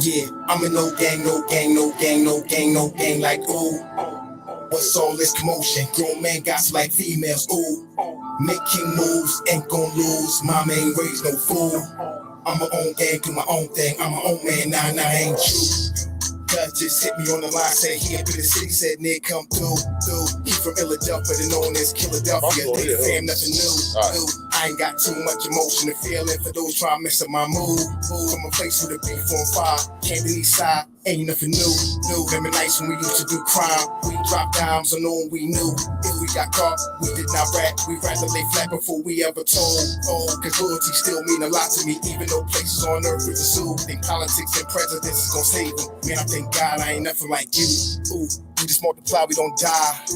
Yeah, I'm in no gang, no gang, no gang, no gang, no gang. Like ooh, what's all this commotion? Grown man got like females. Ooh, making moves, ain't gon' lose. Mama ain't raised no fool. I'm my own gang, do my own thing. I'm my own man, nah, ain't you. Cuz just hit me on the line, said he up in the city, said Nick come through. He from Philadelphia, known as Philadelphia. They fam nothing new. I ain't got too much emotion to feel in for those trying to mess up my mood. From a place with a beef on fire, can't be east side, ain't nothing new. Remember nights when we used to do crime, we dropped dimes on all we knew. If we got caught, we did not rap, we rather lay flat before we ever told. Cause loyalty still mean a lot to me, even though places on earth is a zoo. Think politics and presidents is gon' save them. Man, I thank God I ain't nothing like you. Ooh. We just multiply, we don't die.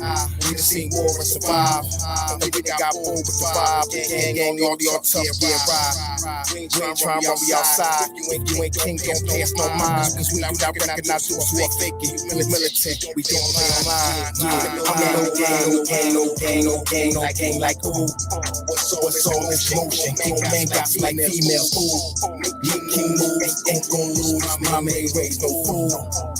We just seen war and survive. And we got bold with the vibe. Gang, all the tough, ride. We ain't trying to run, we outside. You ain't king, don't pay us no mind. Cause we do not recognize those who are faking. Militant, we don't play online. I'm no gang, no gang, like ooh. What's all this motion? Grown man got like females, ooh. King moves, ain't gon' lose. Mama ain't raised no fool.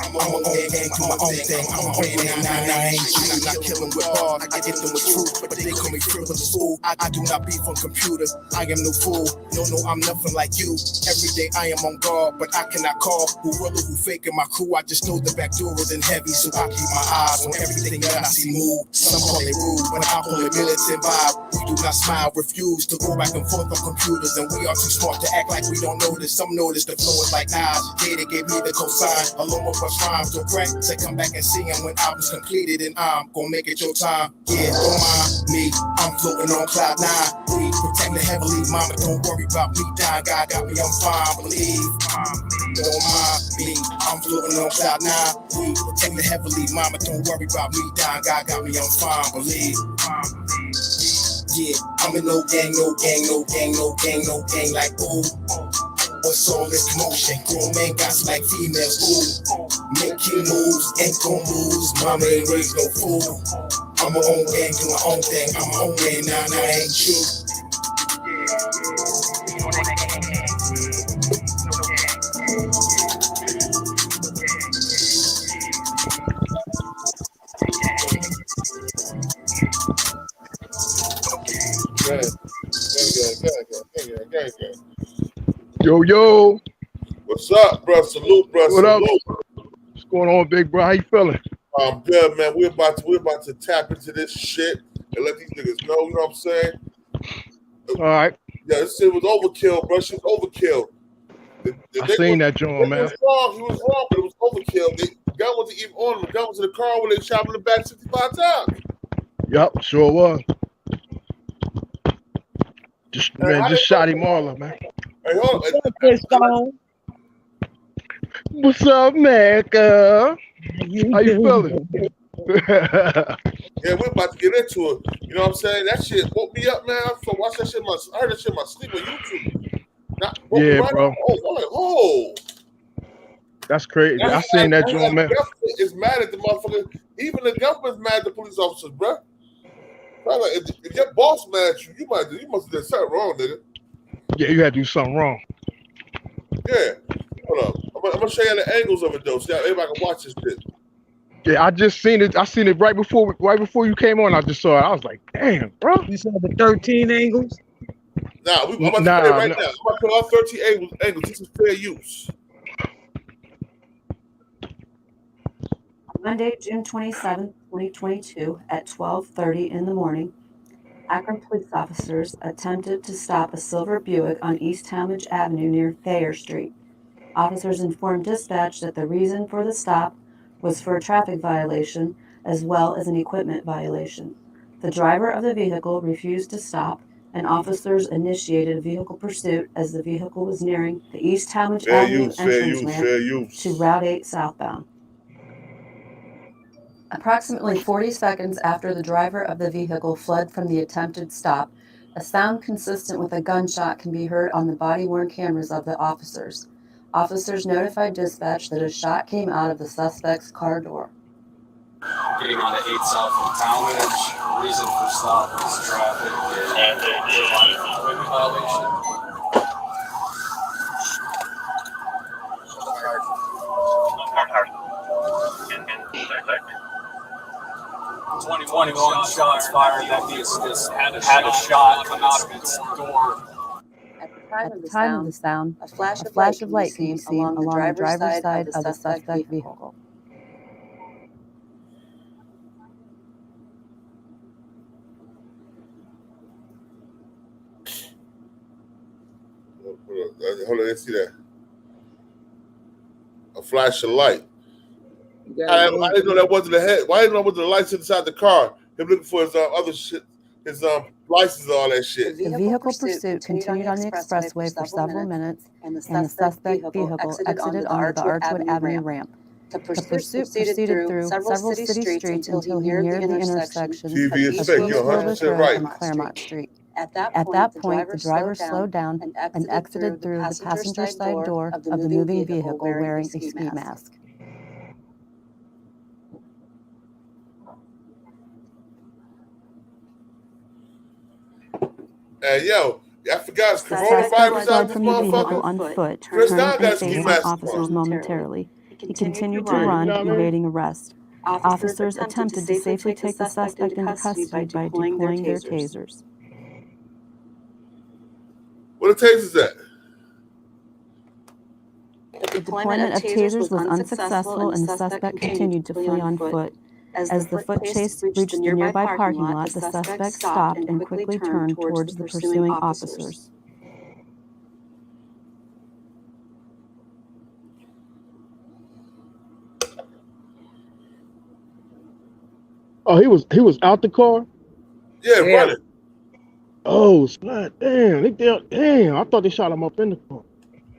I'm my own gang, do my own thing. I'm not killing with bars, I get them with truth, but they call me frivolous fool. I do not beef on computers, I am no fool. No, I'm nothing like you. Every day I am on guard, but I cannot call who real or who fake in my crew. I just know the back door isn't heavy, so I keep my eyes on everything that I see move. Some call it rude, but I call it militant vibe. We do not smile, refuse to go back and forth on computers, and we are too smart to act like we don't notice. Some notice the flow is like eyes. Yeah, they gave me the cosign, along with us rhymes. Don't crack, say come back and see him when album's completed, and I'm gonna make it your time. Yeah, don't mind me, I'm floating on cloud 9. We protect the heavily, mama, don't worry about me dying. God got me, I'm fine, believe. Don't mind me, I'm floating on cloud 9. We protect the heavily, mama, don't worry about me dying. God got me, I'm fine, believe. Yeah, I'm in no gang, no gang, no gang, no gang, no gang, like ooh. What's all this commotion? Grown man got like females, ooh. Making moves, ain't gon' lose. Mama ain't raised no fool. I'm my own gang, do my own thing. I'm my own man, nah, ain't you. Yo. What's up, bro? Salute, bro. What up? Salute. What's going on, big bro? How you feeling? I'm good, man. We're about to tap into this shit and let these niggas know, you know what I'm saying? All right. Yeah, this shit was overkill, bro. Shit was overkill. I seen that joint, man. He was wrong, but it was overkill. The gun wasn't even on him. The gun was in the car when they shot him in the back 65 times. Yup, sure was. Just shot him all, man. Hey, hold on. What's up, Mecca? How you feeling? Yeah, we're about to get into it. You know what I'm saying? That shit woke me up, man. I watched that shit. I heard that shit in my sleep on YouTube. Yeah, right bro. I'm like, oh. That's crazy. I seen that joint, man. The government is mad at the motherfuckers. Even the government's mad at the police officers, bro. Like, if your boss mad at you, you must have done something wrong, nigga. Yeah, you had to do something wrong. Yeah. Hold up. I'm gonna show you the angles of it though, so everybody can watch this shit. Yeah, I just seen it. I seen it right before you came on. I just saw it. I was like, damn, bro. You saw the 13 angles? Nah, I'm about to play it right now. I'm about to put all 13 angles. This is fair use. Monday, June 27, 2022, at 12:30 in the morning, Akron police officers attempted to stop a silver Buick on East Talmadge Avenue near Thayer Street. Officers informed dispatch that the reason for the stop was for a traffic violation as well as an equipment violation. The driver of the vehicle refused to stop, and officers initiated a vehicle pursuit as the vehicle was nearing the East Talmadge Avenue entrance ramp to Route 8 southbound. Approximately 40 seconds after the driver of the vehicle fled from the attempted stop, a sound consistent with a gunshot can be heard on the body-worn cameras of the officers. Officers notified dispatch that a shot came out of the suspect's car door. Getting on the 8 south from Talmadge. Reason for stop is traffic and equipment violation. shots fired that he had a shot come out of its door. At the time of the sound, a flash of light can be seen along the driver's side of the suspect vehicle. Hold on, let's see that. A flash of light. I didn't know that wasn't the head. Why didn't know wasn't the lights inside the car? Him looking for his other shit, his license and all that shit. The vehicle pursuit continued on the expressway for several minutes, and the suspect vehicle exited onto the Archwood Avenue ramp. The pursuit proceeded through several city streets until he neared the intersection of East Wilbur Road and Claremont Street. At that point, the driver slowed down and exited through the passenger side door of the moving vehicle wearing a ski mask. Yo, I forgot it's coronavirus out this from the vehicle motherfucker. on foot, Chris turning Down and got ski facing mask officers on. momentarily. He continued to run, evading arrest. Officers attempted to safely take the suspect into custody by deploying their tasers. Where the tasers at? The deployment of tasers was unsuccessful, and the suspect continued to flee on foot. As the foot chase reached the nearby parking lot, the suspect stopped and quickly turned towards the pursuing officers. Oh, he was out the car. Yeah, running. Oh, snap! Damn! I thought they shot him up in the car.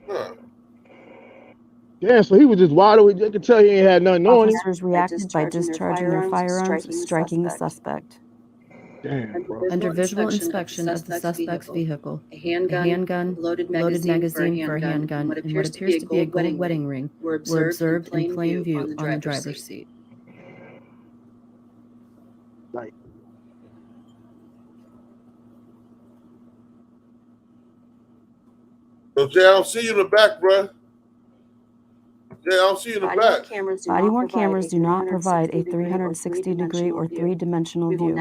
Huh. Yeah, so he was just wide open. You could tell he ain't had nothing on him. Officers reacted by discharging their firearms, striking the suspect. Damn, bro. Under visual inspection of the suspect's vehicle, a handgun, loaded magazine for a handgun, and what appears to be a gold wedding ring were observed in plain view on the driver's seat. So Jay, I don't see you in the back, bro. Jay, I don't see you in the back. Body-worn cameras do not provide a 360-degree or three-dimensional view.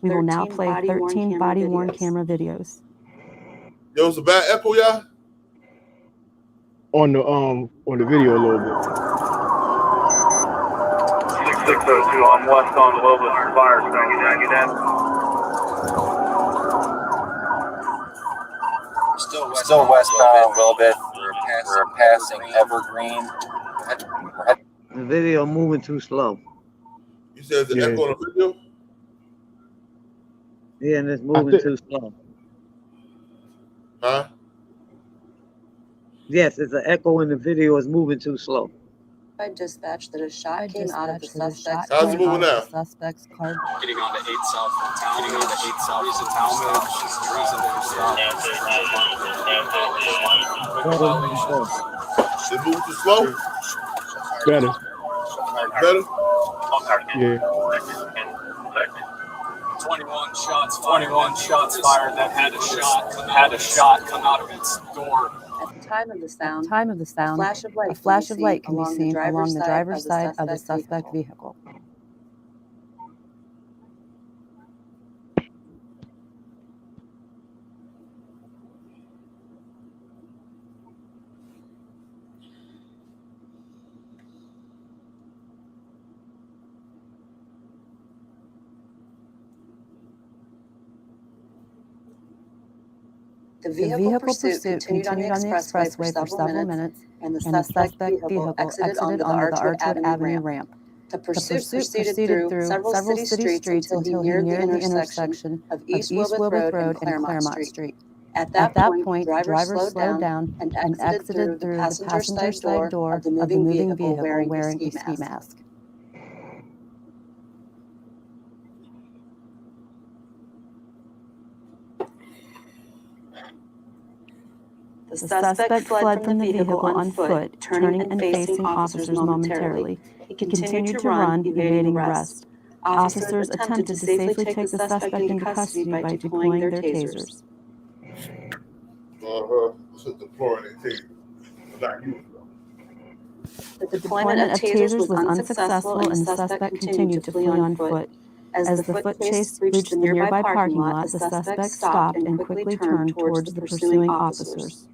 We will now play 13 body-worn camera videos. Yo, it's a bad echo, y'all? On the video a little bit. 6602 on West on Wilbur Fire Station. Get that? Still westbound a little bit. We're passing Evergreen. The video moving too slow. You said the echo on the video? Yeah, and it's moving too slow. Huh? Yes, it's an echo in the video. It's moving too slow. I dispatched that a shot came out of the suspect's How's it moving now? suspect's car. Getting on the 8 South from town. Getting on the 8 South is a town. Just the reason they stopped. They move too slow? Better. Better? Yeah. 21 shots fired that had a shot come out of its door. At the time of the sound, a flash of light can be seen along the driver's side of the suspect vehicle. The vehicle pursuit continued on the expressway for several minutes, and the suspect vehicle exited onto the Archwood Avenue ramp. The pursuit proceeded through several city streets until he neared the intersection of East Wilbur Road and Claremont Street. At that point, the driver slowed down and exited through the passenger side door of the moving vehicle wearing a ski mask. The suspect fled from the vehicle on foot, turning and facing officers momentarily. He continued to run, evading arrest. Officers attempted to safely take the suspect into custody by deploying their tasers. Deploying their tasers. Not you. The deployment of tasers was unsuccessful, and the suspect continued to flee on foot. As the foot chase reached the nearby parking lot, the suspect stopped and quickly turned towards the pursuing officers.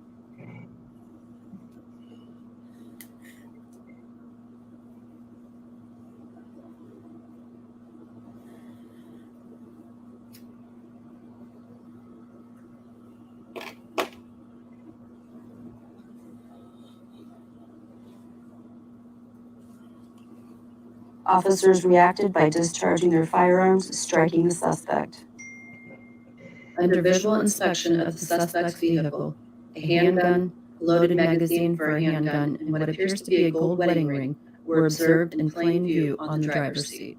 Officers reacted by discharging their firearms, striking the suspect. Under visual inspection of the suspect's vehicle, a handgun, a loaded magazine for a handgun, and what appears to be a gold wedding ring were observed in plain view on the driver's seat.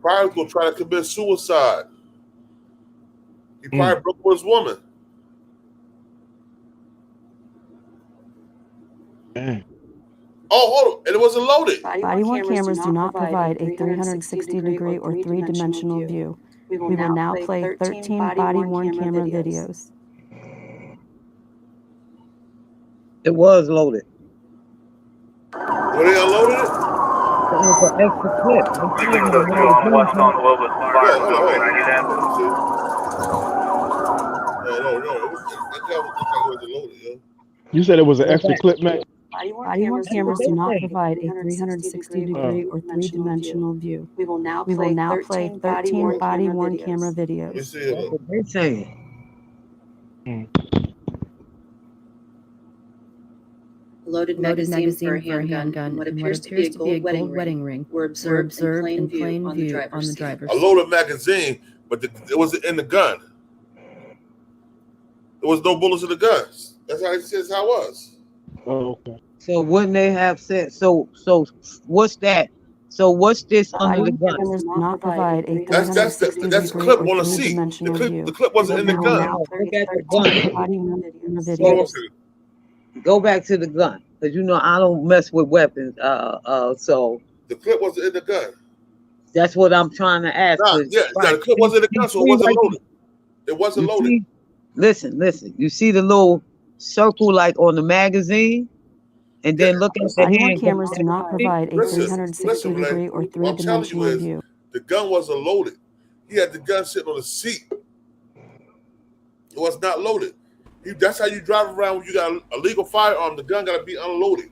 Probably was gonna try to commit suicide. He probably broke with his woman. Oh, hold on. And it wasn't loaded. Body-worn cameras do not provide a 360-degree or three-dimensional view. We will now play 13 body-worn camera videos. It was loaded. Were they unloaded it? It was an extra clip. 602 on West on Globus. Fire station. Can you get that? No. It wasn't loaded, yo. You said it was an extra clip, man. Body-worn cameras do not provide a 360-degree or three-dimensional view. We will now play 13 body-worn camera videos. You see it? That's what they're saying. Loaded magazine for a handgun and what appears to be a gold wedding ring were observed in plain view on the driver's A seat. loaded magazine, but it wasn't in the gun. There was no bullets in the guns. That's how it says how it was. Oh, okay. So wouldn't they have said so what's that? So what's this under the gun? Cameras do not provide a That's the clip on the seat. The clip wasn't in the gun. Look at the gun. Body-worn camera videos. Go back to the gun, because you know I don't mess with weapons. So The clip wasn't in the gun. that's what I'm trying to ask. Nah, the clip wasn't in the gun, so it wasn't loaded. It wasn't loaded. Listen. You see the little circle like on the magazine, and then look at the Body-worn hand. cameras do not provide a Listen, 360-degree or what I'm telling you three-dimensional is, view. the gun wasn't loaded. He had the gun sitting on the seat. It was not loaded. That's how you drive around when you got a legal firearm. The gun got to be unloaded.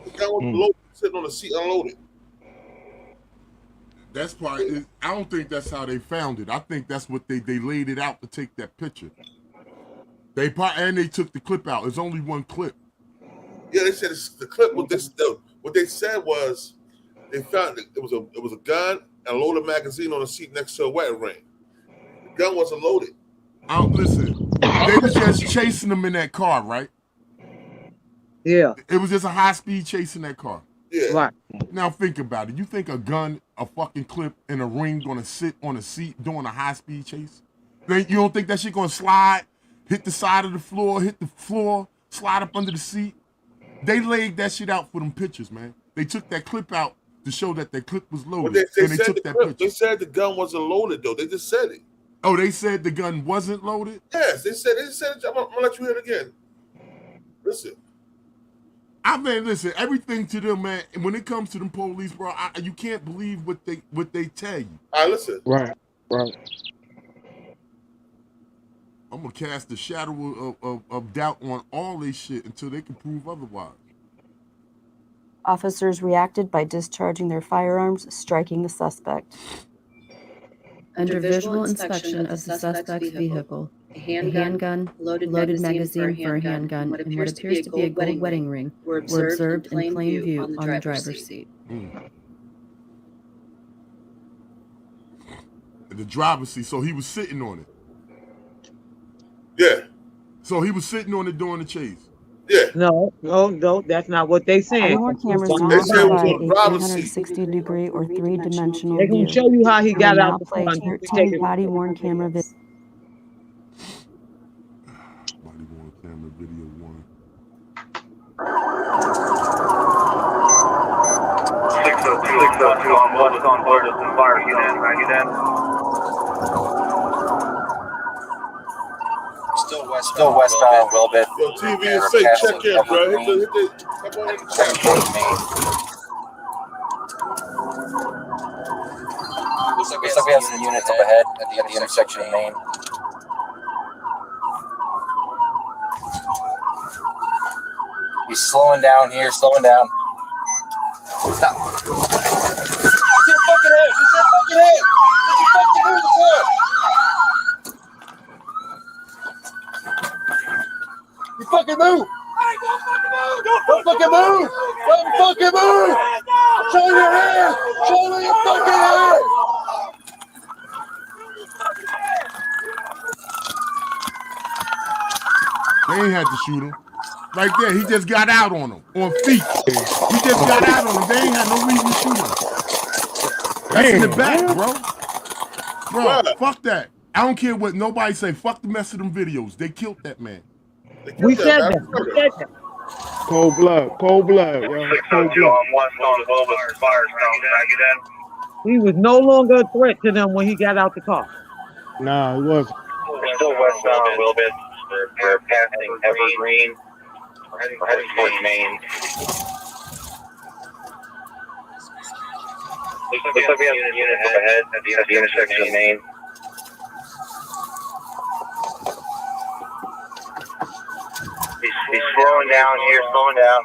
The gun was loaded, sitting on the seat unloaded. That's probably. I don't think that's how they found it. I think that's what they laid it out to take that picture. They took the clip out. There's only one clip. Yeah, they said the clip was this. What they said was they found it was a gun and a loaded magazine on the seat next to a wedding ring. The gun wasn't loaded. Listen, they was just chasing them in that car, right? Yeah. It was just a high speed chase in that car. Yeah. Right. Now think about it. You think a gun, a fucking clip, and a ring gonna sit on a seat doing a high speed chase? You don't think that shit gonna slide, hit the side of the floor, slide up under the seat? They laid that shit out for them pictures, man. They took that clip out to show that that clip was loaded, They and they said took the that clip. picture. They said the gun wasn't loaded though. They just said it. Oh, they said the gun wasn't loaded? Yes, they said it. I'm gonna let you hear it again. Listen. I mean, listen, everything to them, man. And when it comes to them police, bro, you can't believe what they tell you. All right, listen. Right. I'm gonna cast the shadow of doubt on all this shit until they can prove otherwise. Officers reacted by discharging their firearms, striking the suspect. Under visual inspection of the suspect's vehicle, a handgun, loaded magazine for a handgun, and what appears to be a gold wedding ring were observed in plain view on the driver's seat. The driver's seat, so he was sitting on it. Yeah. So he was sitting on it during the chase. Yeah. No, that's not what they saying. Body-worn cameras do not provide a 360-degree or three-dimensional They view. can show you how he got out the Play front. 13 body-worn camera videos. Body-worn camera video 1. 602 on West on Globus and fire unit. Can you get that? Still westbound a little bit. Yo, TV is safe. Check in, bro. Hit the come on in the chat. Looks like we have some units up ahead at the intersection of Main. He's slowing down here, slowing down. Stop. Get your fucking head! Get your fucking head! Get your fucking move the car! You fucking move! Don't fucking move! Don't fucking move! Show your hand! Show me your fucking hand! They ain't had to shoot him. Right there, he just got out on him, on feet. He just got out on him. They ain't had no reason to shoot him. That's in the back, bro. Bro, fuck that. I don't care what nobody say. Fuck the mess of them videos. They killed that man. We said that. We said that. Cold blood, yo. Cold blood. He was no longer a threat to them when he got out the car. Nah, he wasn't. We're still westbound a little bit. We're passing Evergreen. We're heading towards Main. Looks like we have some units up ahead at the intersection of Main. He's slowing down here, slowing down.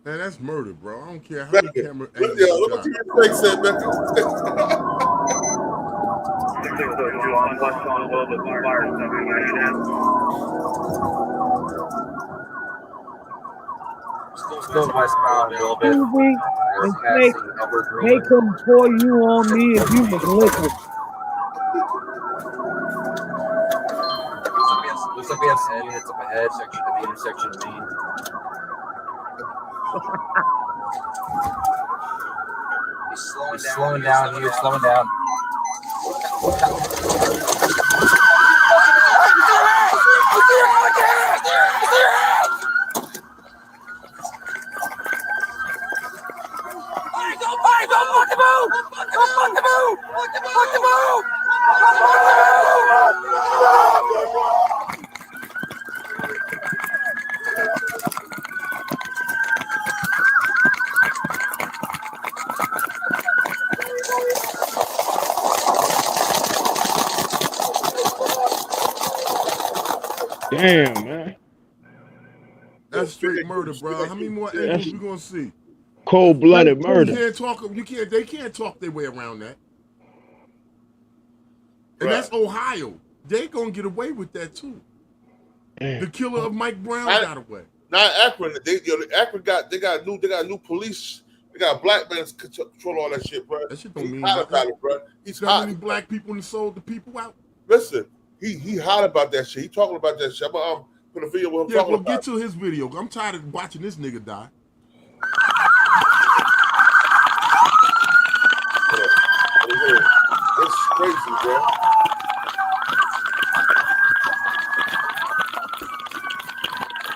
Man, that's murder, bro. I don't care how many camera angles Look you what got. you said, Becca. Still westbound a little bit. And they can pour you on me if you was liquid. Looks like we have some units up ahead at the intersection of Main. He's slowing down here, slowing down. Damn, man. That's straight murder, bro. How many more angles we gonna see? Cold-blooded murder. You can't talk. They can't talk their way around that. And that's Ohio. They gonna get away with that too. Damn. The killer of Mike Brown got away. Not Akron. Akron got new police. They got black men control all that shit, bro. That shit don't mean hot nothing. about it, bro. He's How hot. many black people and sold the people out? Listen, he hot about that shit. He talking about that shit. I'm put a video with him talking Well, about get to his video. I'm tired of watching this nigga die. It's crazy, bro.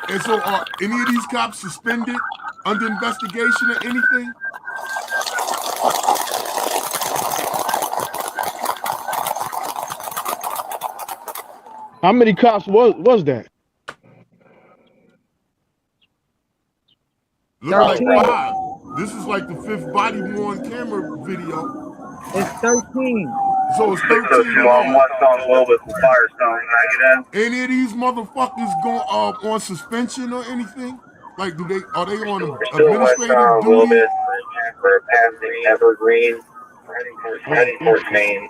And so, are any of these cops suspended, under investigation, or anything? How many cops was that? Look like 5. This is like the 5th body worn camera video. It's 13. So it's 13. Any of these motherfuckers go on suspension or anything? Like, are they on administrative duty? We're passing Evergreen. We're heading towards Main.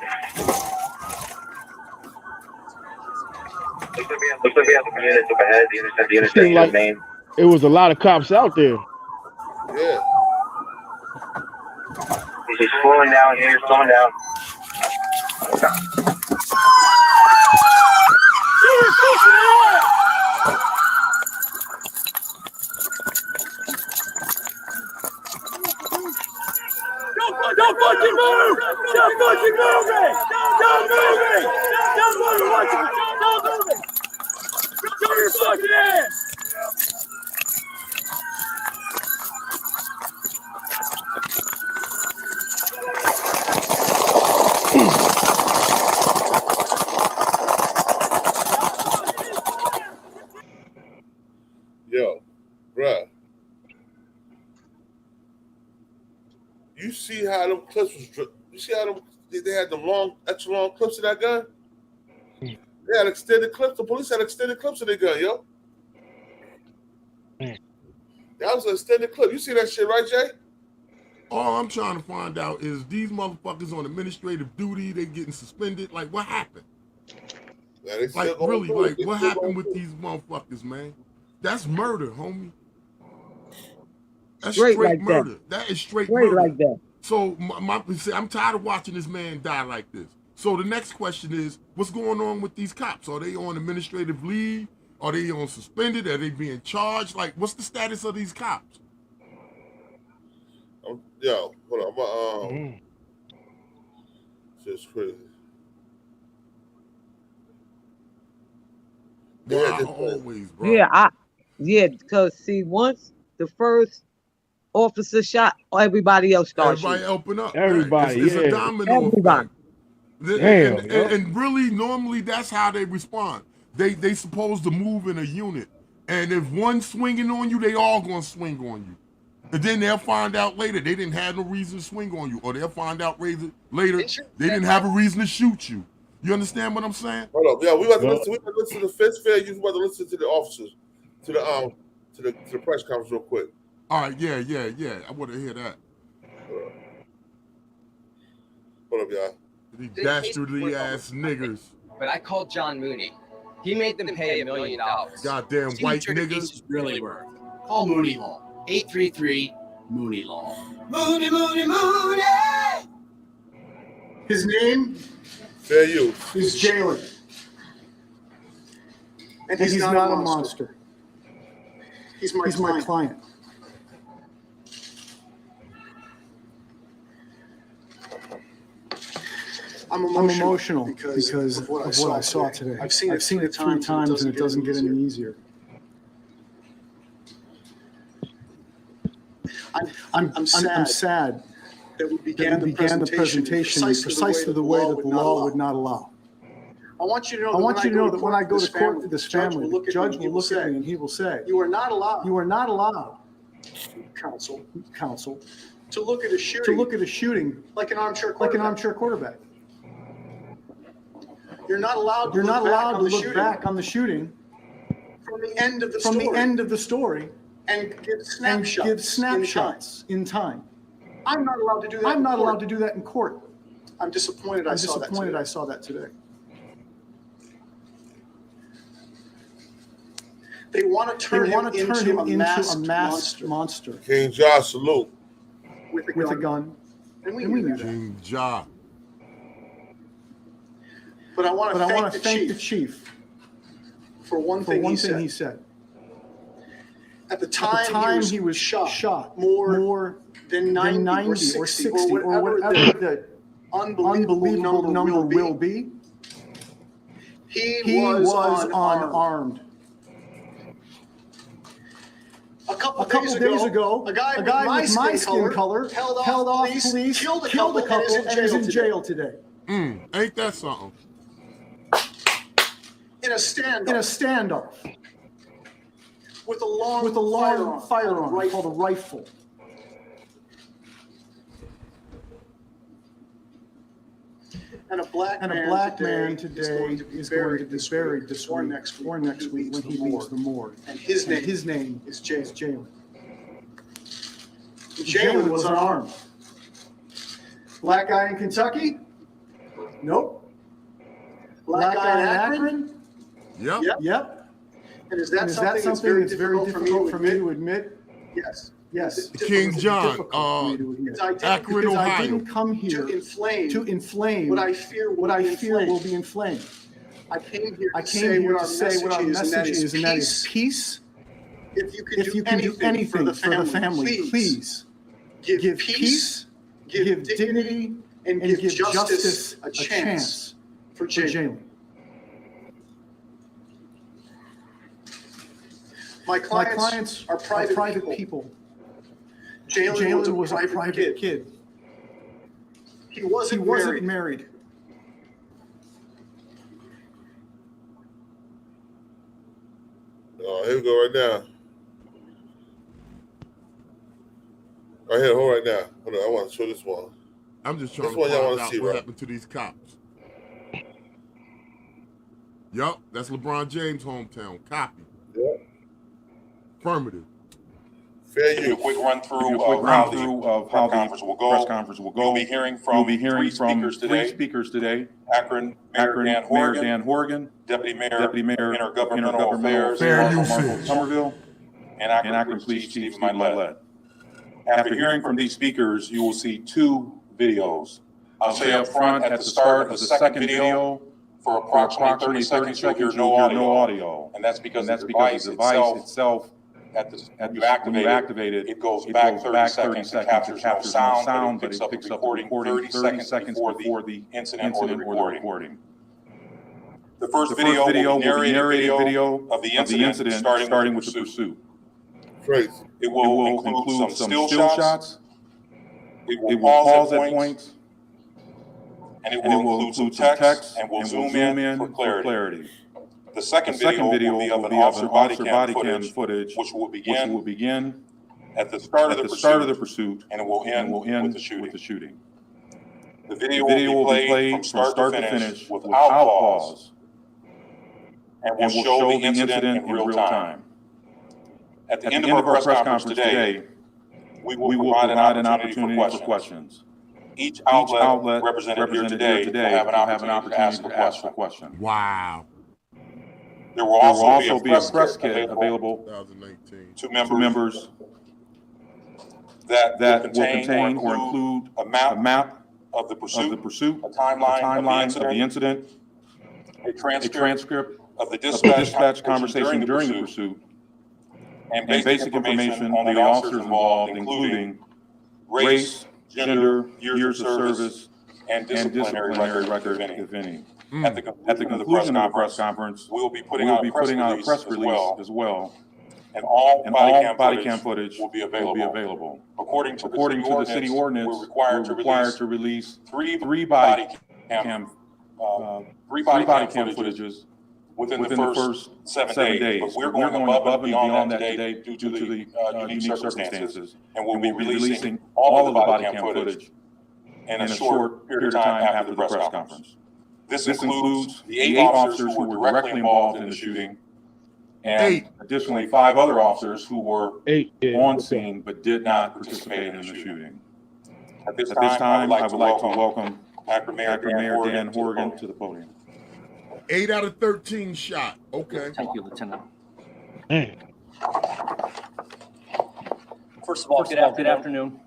Looks like we have some units up ahead. The intersection of Main. It was a lot of cops out there. Yeah. He's slowing down here, slowing down. Don't fucking move! Don't fucking move it! Don't move it! Don't move it! Don't move it! Show your fucking ass! Yo, bruh. You see how them clips was? You see how they had them extra long clips of that gun? They had extended clips. The police had extended clips of their gun, yo. That was an extended clip. You see that shit, right, Jay? All I'm trying to find out is these motherfuckers on administrative duty, they getting suspended. Like, what happened? Yeah, they Like, still really, going like, through it. what They still happened going with through it. these motherfuckers, man? That's murder, homie. That's Straight straight like that. murder. That is straight Straight murder. like that. So I'm tired of watching this man die like this. So the next question is, what's going on with these cops? Are they on administrative leave? Are they on suspended? Are they being charged? Like, what's the status of these cops? Yo, hold on. Shit's crazy. Well, always, bro. Yeah, because see, once the first officer shot, everybody else started Everybody shooting. open up. Everybody, It's yeah. a domino Everybody. effect. Damn, And really, normally, that's how they respond. They supposed to move in a unit. And if one's swinging on you, they all gonna swing on you. And then they'll find out later they didn't have no reason to swing on you. Or they'll find out later they didn't have a reason to shoot you. You understand what I'm saying? Hold up. Yeah, we about to listen to the fifth fair. You about to listen to the officers, to the press conference real quick. All right, yeah. I want to hear that. Hold up, y'all. These dastardly ass niggers. But I called John Mooney. He made them pay $1 million. Goddamn white niggas. Really worth. Call Mooney Law. 833 Mooney Law. Mooney, Mooney, Mooney! His name Fair use. is Jayland. And he's not a monster. He's my client. I'm emotional because of what I saw today. I've seen it 3 times and it doesn't get any easier. I'm sad that we began the presentation precisely the way that the law would not allow. I want you to know that when I go to court with this family, the judge will look at me and he will say, "You are not allowed, counsel, to look at a shooting like an armchair quarterback. You're not allowed to look back on the shooting from the end of the story and give snapshots in time. I'm not allowed to do that in court. I'm disappointed I saw that today. They want to turn him into a masked monster. King Josh, salute. With a gun. And we knew that. King Ja. But I want to thank the chief for one thing he said. At the time he was shot more than 90 or 60 or whatever the unbelievable number will be. He was unarmed. A couple days ago, a guy with my skin color held off police, killed a couple, and is in jail today. Ain't that something? In a standoff. With a long firearm called a rifle. And a black man today is going to be buried this week or next week when he leaves the morgue. And his name is Jayland. Jayland was unarmed. Black guy in Kentucky? Nope. Black guy in Akron? Yep. And is that something that's very difficult for me to admit? Yes. King John, Akron, Ohio. I didn't come here to inflame what I fear will be inflamed. I came here to say what our message is, and that is peace. If you can do anything for the family, please give peace, give dignity and give justice a chance for Jayland. My clients are private people. Jayland was a private kid. He wasn't married. Oh, here we go right now. Right here, hold right now. Hold on, I want to show this one. I'm just trying This to one y'all find wanna out see, what right? happened to these cops. Yup, that's LeBron James' hometown. Copy. Yep. Affirmative. Fair Give you a quick run through of how the press conference will go. You'll be hearing from three speakers today. Akron Mayor Dan Horgan, Deputy Mayor Intergovernmental Affairs Marshall Somerville, and Akron Police Chief Stephen Millett. After hearing from these speakers, you will see two videos. I'll say up front at the start of the second video, for approximately 30 seconds, you'll hear no audio. And that's because the device itself, when you activate it, it goes back 30 seconds and captures no sound, but it picks up the recording 30 seconds before the incident or the recording. The first video will be narrated video of the incident starting with the pursuit. It will include some still shots. It will pause at points. And it will include some text, and we'll zoom in for clarity. The second video will be of an officer body cam footage, which will begin at the start of the pursuit, and it will end with the shooting. The video will be played from start to finish without pause, and will show the incident in real time. At the end of our press conference today, we will provide an opportunity for questions. Each outlet represented here today will have an opportunity to ask a question. Wow. There will also be a press kit available to members that will contain or include a map of the pursuit, a timeline of the incident, a transcript of the dispatch conversation during the pursuit, and basic information on the officers involved, including race, gender, years of service, and disciplinary record, if any. At the conclusion of the press conference, we will be putting out a press release as well, and all body cam footage will be available. According to the city ordinance, we're required to release three body cam footages within the first 7 days. But we're going above and beyond that today due to the unique circumstances, and we'll be releasing all of the body cam footage in a short period of time after the press conference. This includes the 8 officers who were directly involved in the shooting, and additionally 5 other officers who were on scene but did not participate in the shooting. At this time, I would like to welcome Akron Mayor Dan Horgan to the podium. 8 out of 13 shot. Okay. Thank you, Lieutenant. First of all, good afternoon.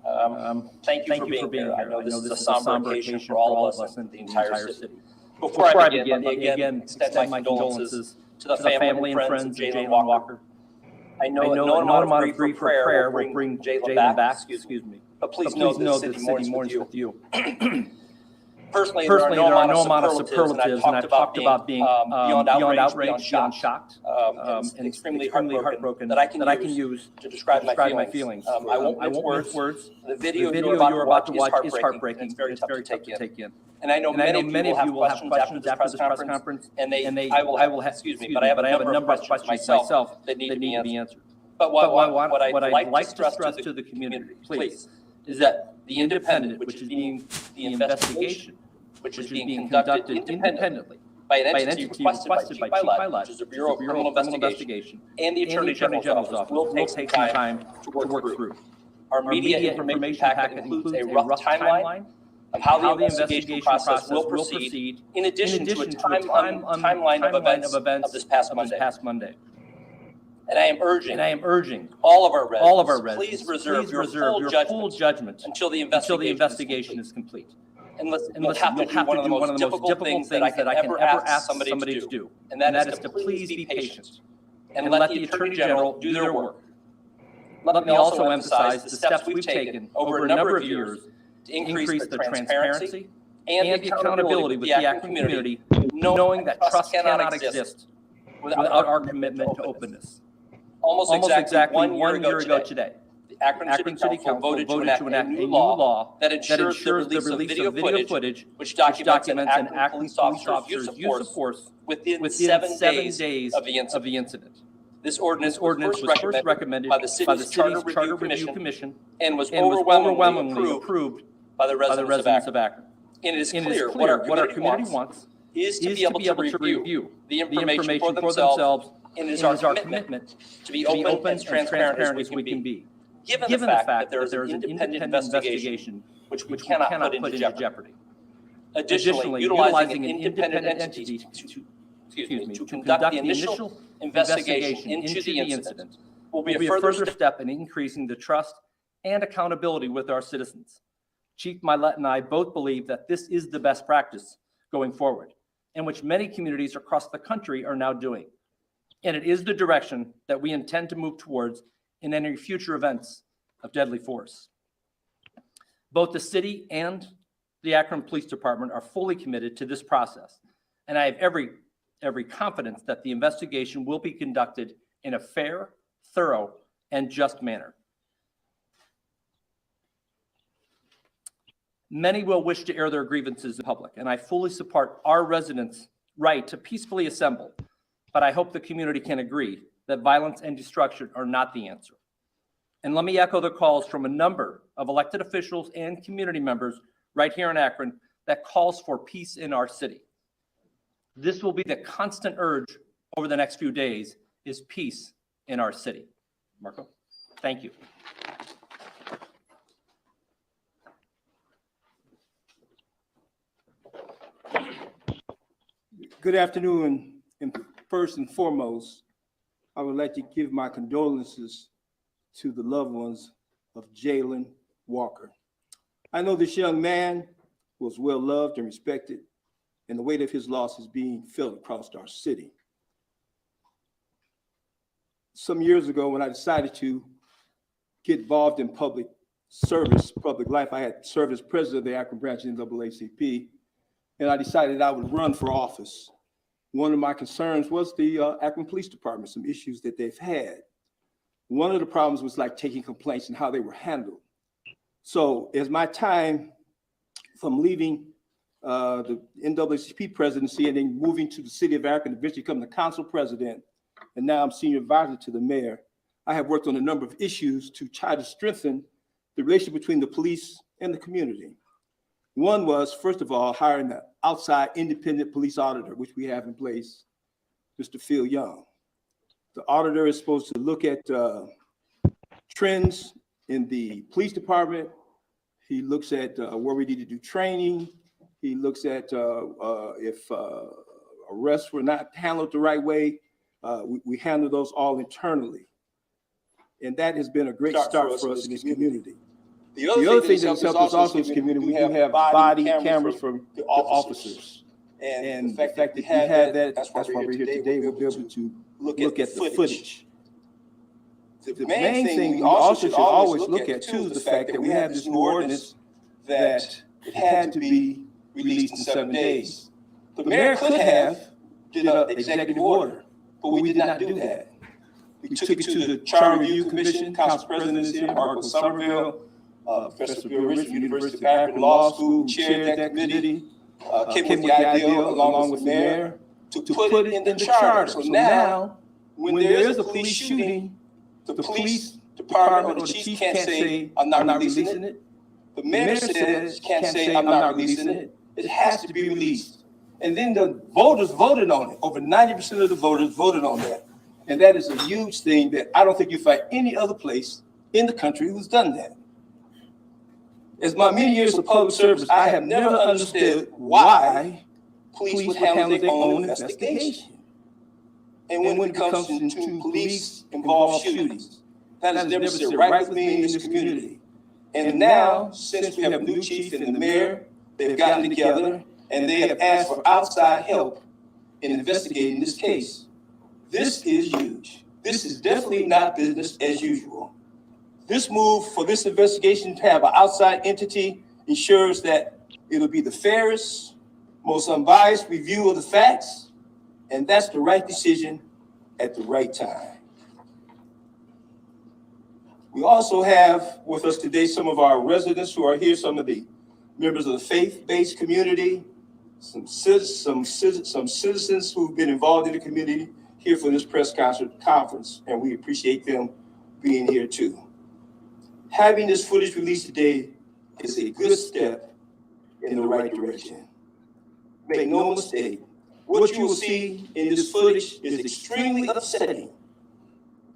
Thank you for being here. I know this is a somber occasion for all of us in the entire city. Before I begin, let me again extend my condolences to the family and friends of Jayland Walker. I know no amount of grief or prayer will bring Jayland back, but please know that the city mourns with you. Personally, there are no amount of superlatives, and I've talked about being beyond outraged, beyond shocked, and extremely heartbroken that I can use to describe my feelings. I won't mince words. The video you're about to watch is heartbreaking. It's very tough to take in. And I know many of you will have questions after this press conference, and I will have a number of questions myself that need to be answered. But what I'd like to stress to the community, please, is that the independent, which is being the investigation, which is being conducted independently by an entity requested by Chief Millett, which is the Bureau of Criminal Investigation, and the Attorney General's Office, will take some time to work through. Our media information packet includes a rough timeline of how the investigation process will proceed, in addition to a timeline of events of this past Monday. And I am urging all of our residents, please reserve your full judgment until the investigation is complete. And you'll have to do one of the most difficult things that I can ever ask somebody to do, and that is to please be patient and let the Attorney General do their work. Let me also emphasize the steps we've taken over a number of years to increase the transparency and the accountability with the Akron community, knowing that trust cannot exist without our commitment to openness. Almost exactly 1 year ago today, the Akron City Council voted to enact a new law that ensures the release of video footage which documents an Akron police officer's use of force within 7 days of the incident. This ordinance was first recommended by the city's Charter Review Commission and was overwhelmingly approved by the residents of Akron. And it is clear what our community wants is to be able to review the information for themselves, and it is our commitment to be open and transparent as we can be, given the fact that there is an independent investigation which we cannot put into jeopardy. Additionally, utilizing an independent entity to conduct the initial investigation into the incident will be a further step in increasing the trust and accountability with our citizens. Chief Milet and I both believe that this is the best practice going forward, and which many communities across the country are now doing. And it is the direction that we intend to move towards in any future events of deadly force. Both the city and the Akron Police Department are fully committed to this process, and I have every confidence that the investigation will be conducted in a fair, thorough, and just manner. Many will wish to air their grievances in public, and I fully support our residents' right to peacefully assemble, but I hope the community can agree that violence and destruction are not the answer. And let me echo the calls from a number of elected officials and community members right here in Akron that calls for peace in our city. This will be the constant urge over the next few days, is peace in our city. Marco, thank you. Good afternoon, and first and foremost, I would like to give my condolences to the loved ones of Jayland Walker. I know this young man was well loved and respected, and the weight of his loss is being felt across our city. Some years ago, when I decided to get involved in public service, public life, I had served as president of the Akron branch of the NAACP, and I decided I would run for office. One of my concerns was the Akron Police Department, some issues that they've had. One of the problems was like taking complaints and how they were handled. So as my time from leaving the NAACP presidency and then moving to the city of Akron, eventually becoming the council president, and now I'm senior advisor to the mayor, I have worked on a number of issues to try to strengthen the relationship between the police and the community. One was, first of all, hiring an outside independent police auditor, which we have in place, Mr. Phil Young. The auditor is supposed to look at trends in the police department. He looks at where we need to do training. He looks at if arrests were not handled the right way. We handle those all internally. And that has been a great start for us in this community. The other thing that's helped us also in this community, we do have body cameras for the officers. And the fact that we have that, that's why we're here today. We'll be able to look at the footage. The main thing we also should always look at, too, is the fact that we have this new ordinance that it had to be released in 7 days. The mayor could have did an executive order, but we did not do that. We took it to the Charter Review Commission. Council President is here, Marco Somerville. Professor Bill Rich from the University of Akron Law School chaired that committee, came with the idea along with the mayor to put it in the charter. So now, when there is a police shooting, the police department or the chief can't say, I'm not releasing it. The mayor says, can't say, I'm not releasing it. It has to be released. And then the voters voted on it. Over 90% of the voters voted on that. And that is a huge thing that I don't think you find any other place in the country who's done that. As my many years of public service, I have never understood why police would handle their own investigation. And when it comes to police-involved shootings, that has never sit right with me in this community. And now, since we have a new chief and the mayor, they've gotten together and they have asked for outside help in investigating this case. This is huge. This is definitely not business as usual. This move for this investigation to have an outside entity ensures that it'll be the fairest, most unbiased review of the facts, and that's the right decision at the right time. We also have with us today some of our residents who are here, some of the members of the faith-based community, some citizens who've been involved in the community here for this press conference, and we appreciate them being here too. Having this footage released today is a good step in the right direction. Make no mistake, what you will see in this footage is extremely upsetting.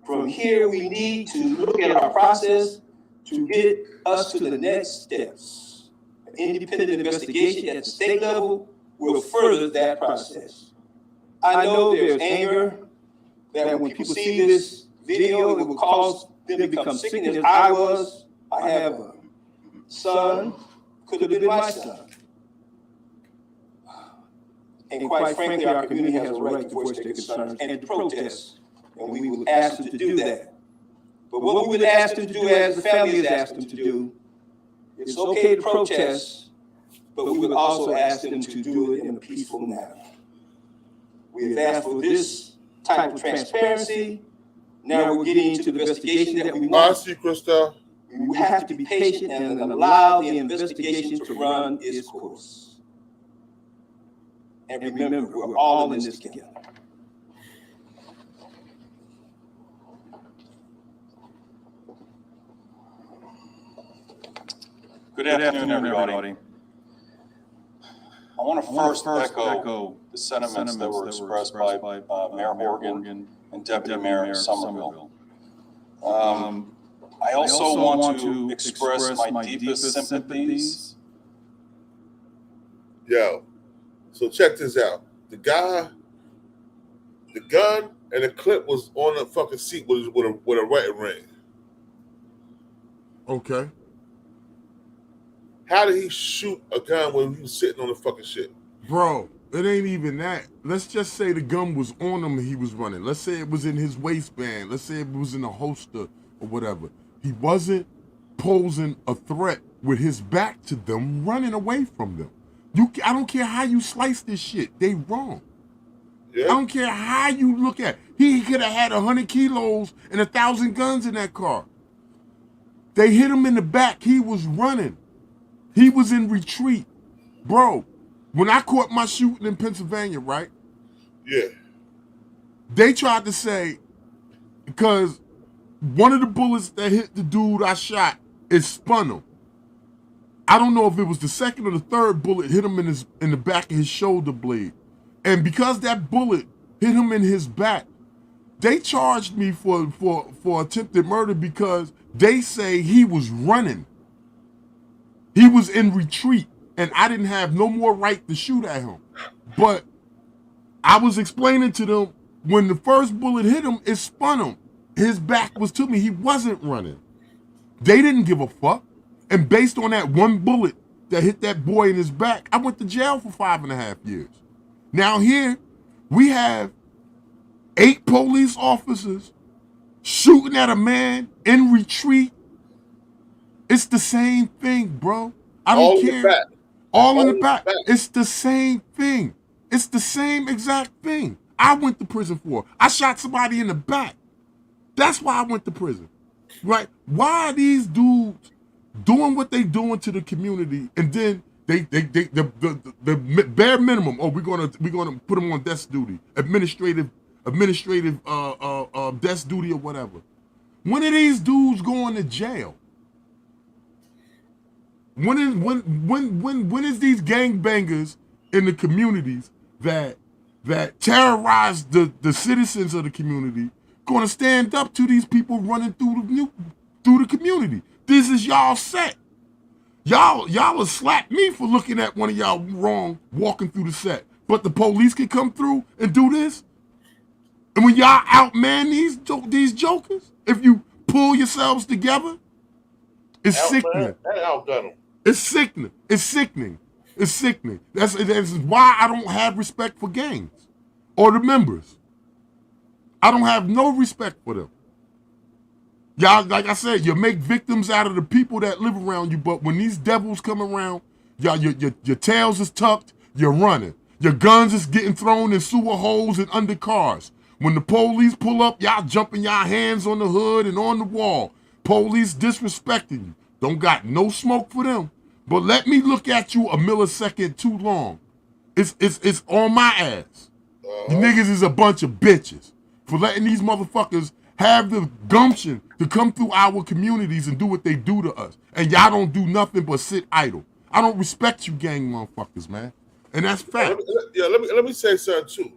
From here, we need to look at our process to get us to the next steps. An independent investigation at the state level will further that process. I know there's anger that when people see this video, it will cause them to become sickened as I was. I have a son, could have been my son. And quite frankly, our community has a right to voice their concerns and to protest. And we would ask them to do that. But what we would ask them to do, as the family has asked them to do, it's okay to protest, but we would also ask them to do it in a peaceful manner. We have asked for this type of transparency. Now we're getting into the investigation that we want. I see, Christelle. We have to be patient and allow the investigation to run its course. And remember, we're all in this together. Good afternoon, everybody. I want to first echo the sentiments that were expressed by Mayor Horgan and Deputy Mayor Somerville. I also want to express my deepest sympathies. Yo, so check this out. The gun, and the clip was on the fucking seat with a wedding ring. Okay. How did he shoot a gun when he was sitting on the fucking shit? Bro, it ain't even that. Let's just say the gun was on him and he was running. Let's say it was in his waistband. Let's say it was in a holster or whatever. He wasn't posing a threat with his back to them, running away from them. I don't care how you slice this shit. They wrong. Yeah. I don't care how you look at it. He could have had 100 kilos and 1,000 guns in that car. They hit him in the back. He was running. He was in retreat. Bro, when I caught my shooting in Pennsylvania, right? Yeah. They tried to say, because one of the bullets that hit the dude I shot, it spun him. I don't know if it was the second or the third bullet hit him in the back of his shoulder blade. And because that bullet hit him in his back, they charged me for attempted murder because they say he was running. He was in retreat, and I didn't have no more right to shoot at him. But I was explaining to them, when the first bullet hit him, it spun him. His back was to me. He wasn't running. They didn't give a fuck. And based on that one bullet that hit that boy in his back, I went to jail for 5.5 years. Now here, we have 8 police officers shooting at a man in retreat. It's the same thing, bro. I don't care. All in the back. It's the same thing. It's the same exact thing. I went to prison for. I shot somebody in the back. That's why I went to prison. Right? Why are these dudes doing what they doing to the community, and then the bare minimum? Oh, we're gonna put them on desk duty, administrative desk duty or whatever. When are these dudes going to jail? When is these gangbangers in the communities that terrorize the citizens of the community going to stand up to these people running through the community? This is y'all set. Y'all will slap me for looking at one of y'all wrong walking through the set. But the police can come through and do this? And when y'all outman these jokers, if you pull yourselves together, it's sickening. It's sickening. It's sickening. It's sickening. That's why I don't have respect for gangs or the members. I don't have no respect for them. Y'all, like I said, you make victims out of the people that live around you, but when these devils come around, y'all, your tails is tucked, you're running. Your guns is getting thrown in sewer holes and under cars. When the police pull up, y'all jumping y'all hands on the hood and on the wall. Police disrespecting you. Don't got no smoke for them. But let me look at you a millisecond too long. It's on my ass. You niggas is a bunch of bitches for letting these motherfuckers have the gumption to come through our communities and do what they do to us. And y'all don't do nothing but sit idle. I don't respect you gang motherfuckers, man. And that's fact. Let me say something too.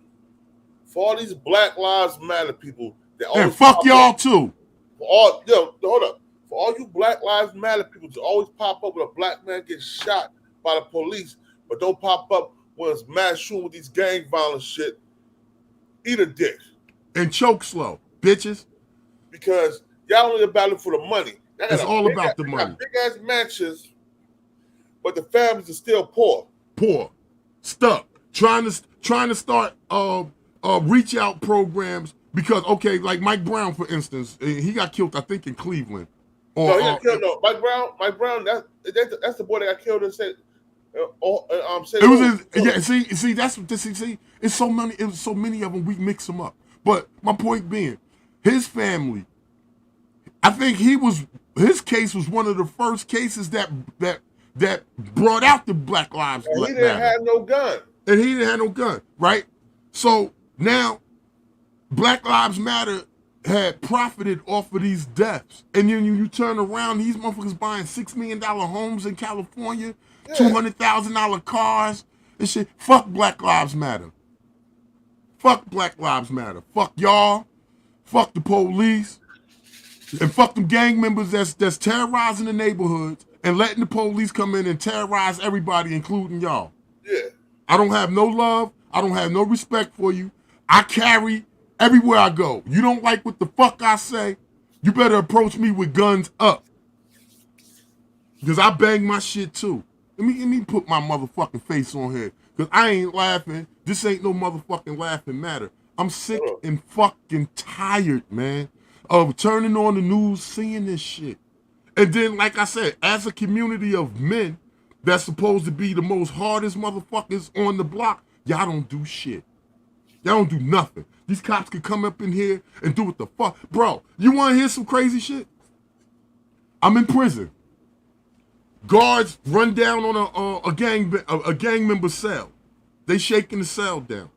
For all these Black Lives Matter people, and fuck y'all too. For all, hold up. For all you Black Lives Matter people to always pop up when a black man gets shot by the police, but don't pop up when it's mass shooting with these gang violence shit. Eat a dick. And choke slow, bitches. Because y'all only about it for the money. It's all about the money. Big ass mansions, but the families are still poor. Poor, stuck, trying to start reach out programs because like Mike Brown for instance, he got killed I think in Cleveland. No, he got killed. No, Mike Brown. That's the boy that got killed and said. It was see that's what this see. It's so many of them. We mix them up. But my point being, his family. I think his case was one of the first cases that brought out the Black Lives Matter. He didn't have no gun. And he didn't have no gun, right? So now Black Lives Matter had profited off of these deaths. And then you turn around, these motherfuckers buying $6 million homes in California, $200,000 cars and shit. Fuck Black Lives Matter. Fuck Black Lives Matter. Fuck y'all. Fuck the police. And fuck them gang members that's terrorizing the neighborhoods and letting the police come in and terrorize everybody, including y'all. Yeah. I don't have no love. I don't have no respect for you. I carry everywhere I go. You don't like what the fuck I say, you better approach me with guns up. Because I bang my shit too. Let me put my motherfucking face on here. Because I ain't laughing. This ain't no motherfucking laughing matter. I'm sick and fucking tired, man, of turning on the news, seeing this shit. And then, like I said, as a community of men that's supposed to be the most hardest motherfuckers on the block, y'all don't do shit. Y'all don't do nothing. These cops could come up in here and do what the fuck. Bro, you want to hear some crazy shit? I'm in prison. Guards run down on a gang member's cell. They shaking the cell down.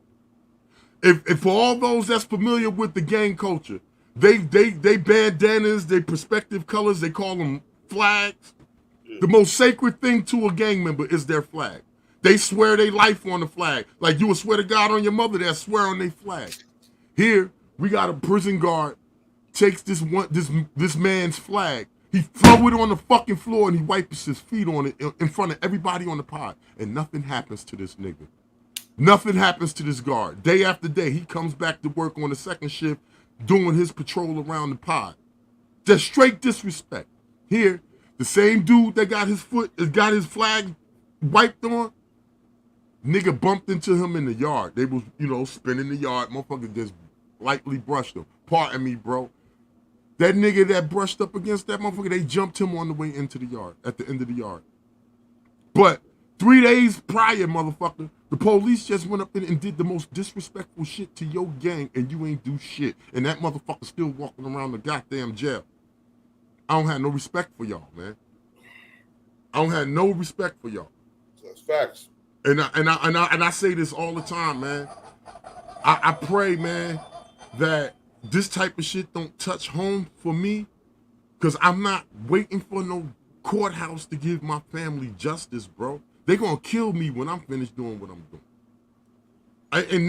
If for all those that's familiar with the gang culture, they bandanas, they perspective colors, they call them flags. The most sacred thing to a gang member is their flag. They swear their life on the flag. Like you would swear to God on your mother, they'll swear on their flag. Here, we got a prison guard, takes this man's flag. He throw it on the fucking floor and he wipes his feet on it in front of everybody on the pod. And nothing happens to this nigga. Nothing happens to this guard. Day after day, he comes back to work on the second shift doing his patrol around the pod. Just straight disrespect. Here, the same dude that got his flag wiped on, nigga bumped into him in the yard. They was, spinning the yard. Motherfucker just lightly brushed him. Pardon me, bro. That nigga that brushed up against that motherfucker, they jumped him on the way into the yard, at the end of the yard. But 3 days prior, motherfucker, the police just went up in and did the most disrespectful shit to your gang and you ain't do shit. And that motherfucker still walking around the goddamn jail. I don't have no respect for y'all, man. I don't have no respect for y'all. That's facts. And I say this all the time, man. I pray, man, that this type of shit don't touch home for me, because I'm not waiting for no courthouse to give my family justice, bro. They gonna kill me when I'm finished doing what I'm doing. And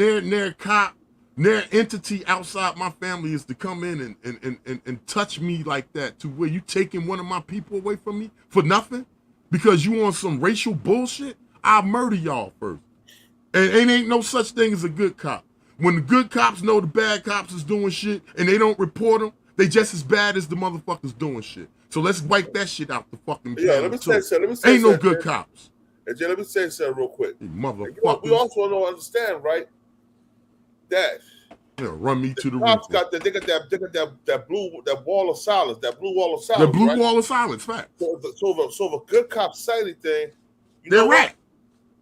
their entity outside my family is to come in and touch me like that, to where you taking one of my people away from me for nothing because you on some racial bullshit. I'll murder y'all first. And ain't no such thing as a good cop. When the good cops know the bad cops is doing shit and they don't report them, they just as bad as the motherfuckers doing shit. So let's wipe that shit out the fucking let me say ain't no good cops. And Jay, let me say something real quick. Motherfucker. We also don't understand, right, that Yeah, run me to the cops roof. got that. They got that wall of silence. That blue wall of The silence. blue right? wall of silence. Fact. So if a good cop say anything, They're rat.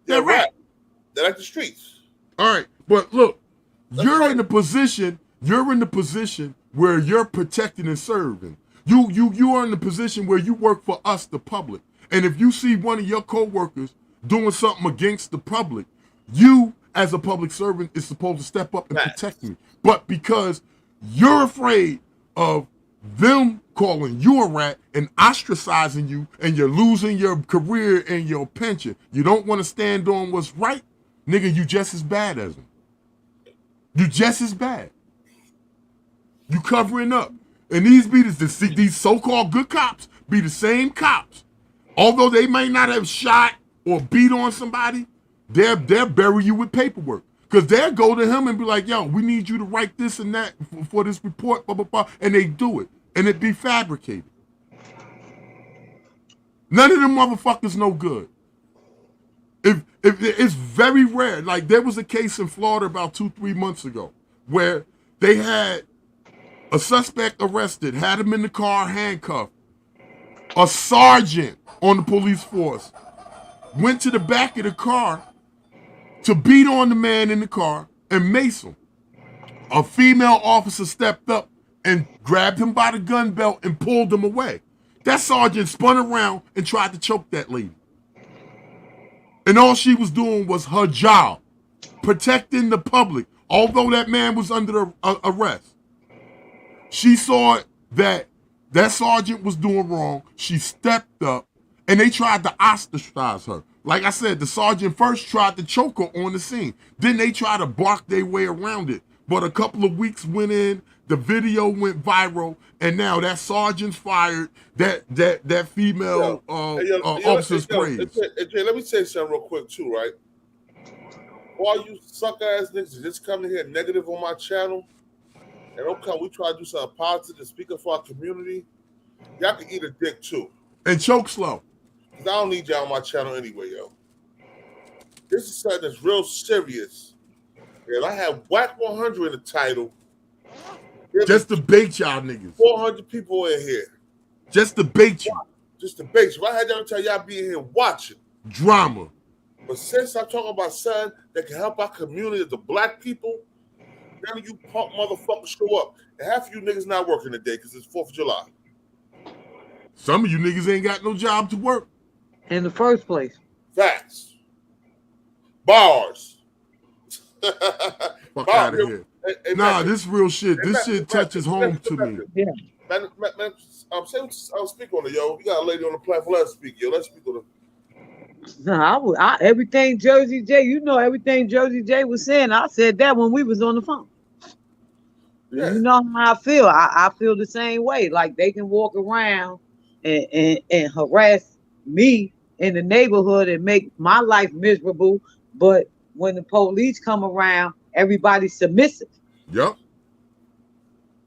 They're rat. They're like the streets. All right, but look, you're in the position where you're protecting and serving. You are in the position where you work for us, the public. And if you see one of your co-workers doing something against the public, you as a public servant is supposed to step up and protect me. But because you're afraid of them calling you a rat and ostracizing you, and you're losing your career and your pension, you don't want to stand on what's right, nigga, you just as bad as them. You just as bad. You covering up. And these so-called good cops be the same cops. Although they may not have shot or beat on somebody, they'll bury you with paperwork. Because they'll go to him and be like, yo, we need you to write this and that for this report, blah, blah, blah. And they do it. And it be fabricated. None of them motherfuckers no good. If it's very rare. Like there was a case in Florida about 2-3 months ago where they had a suspect arrested, had him in the car handcuffed. A sergeant on the police force went to the back of the car to beat on the man in the car and mace him. A female officer stepped up and grabbed him by the gun belt and pulled him away. That sergeant spun around and tried to choke that lady. And all she was doing was her job, protecting the public, although that man was under arrest. She saw that sergeant was doing wrong. She stepped up, and they tried to ostracize her. Like I said, the sergeant first tried to choke her on the scene. Then they tried to block their way around it. But a couple of weeks went in, the video went viral, and now that sergeant's fired, that female officer's praised. Jay, let me say something real quick too, right? All you sucker-ass niggas just come in here negative on my channel, and don't come, we try to do something positive and speak up for our community, y'all can eat a dick too. And choke slow. Because I don't need y'all on my channel anyway, yo. This is something that's real serious. And I have Whack 100 in the title. Just to bait y'all niggas. 400 people in here. Just to bait you. Just to bait you. If I had y'all tell y'all be in here watching. Drama. But since I'm talking about something that can help our community as the black people, none of you punk motherfuckers show up. And half of you niggas not working today because it's 4th of July. Some of you niggas ain't got no job to work. In the first place. Facts. Bars. Fuck out of here. Hey, nah, this real shit. This shit touches home to me. Yeah. Man, I'm speak on it, yo. You got a lady on the platform. Let's speak, yo. Let's speak on it. No, everything Jersey J, you know everything Jersey J was saying. I said that when we was on the phone. Yeah. You know how I feel. I feel the same way. Like they can walk around and harass me in the neighborhood and make my life miserable. But when the police come around, everybody's submissive. Yep.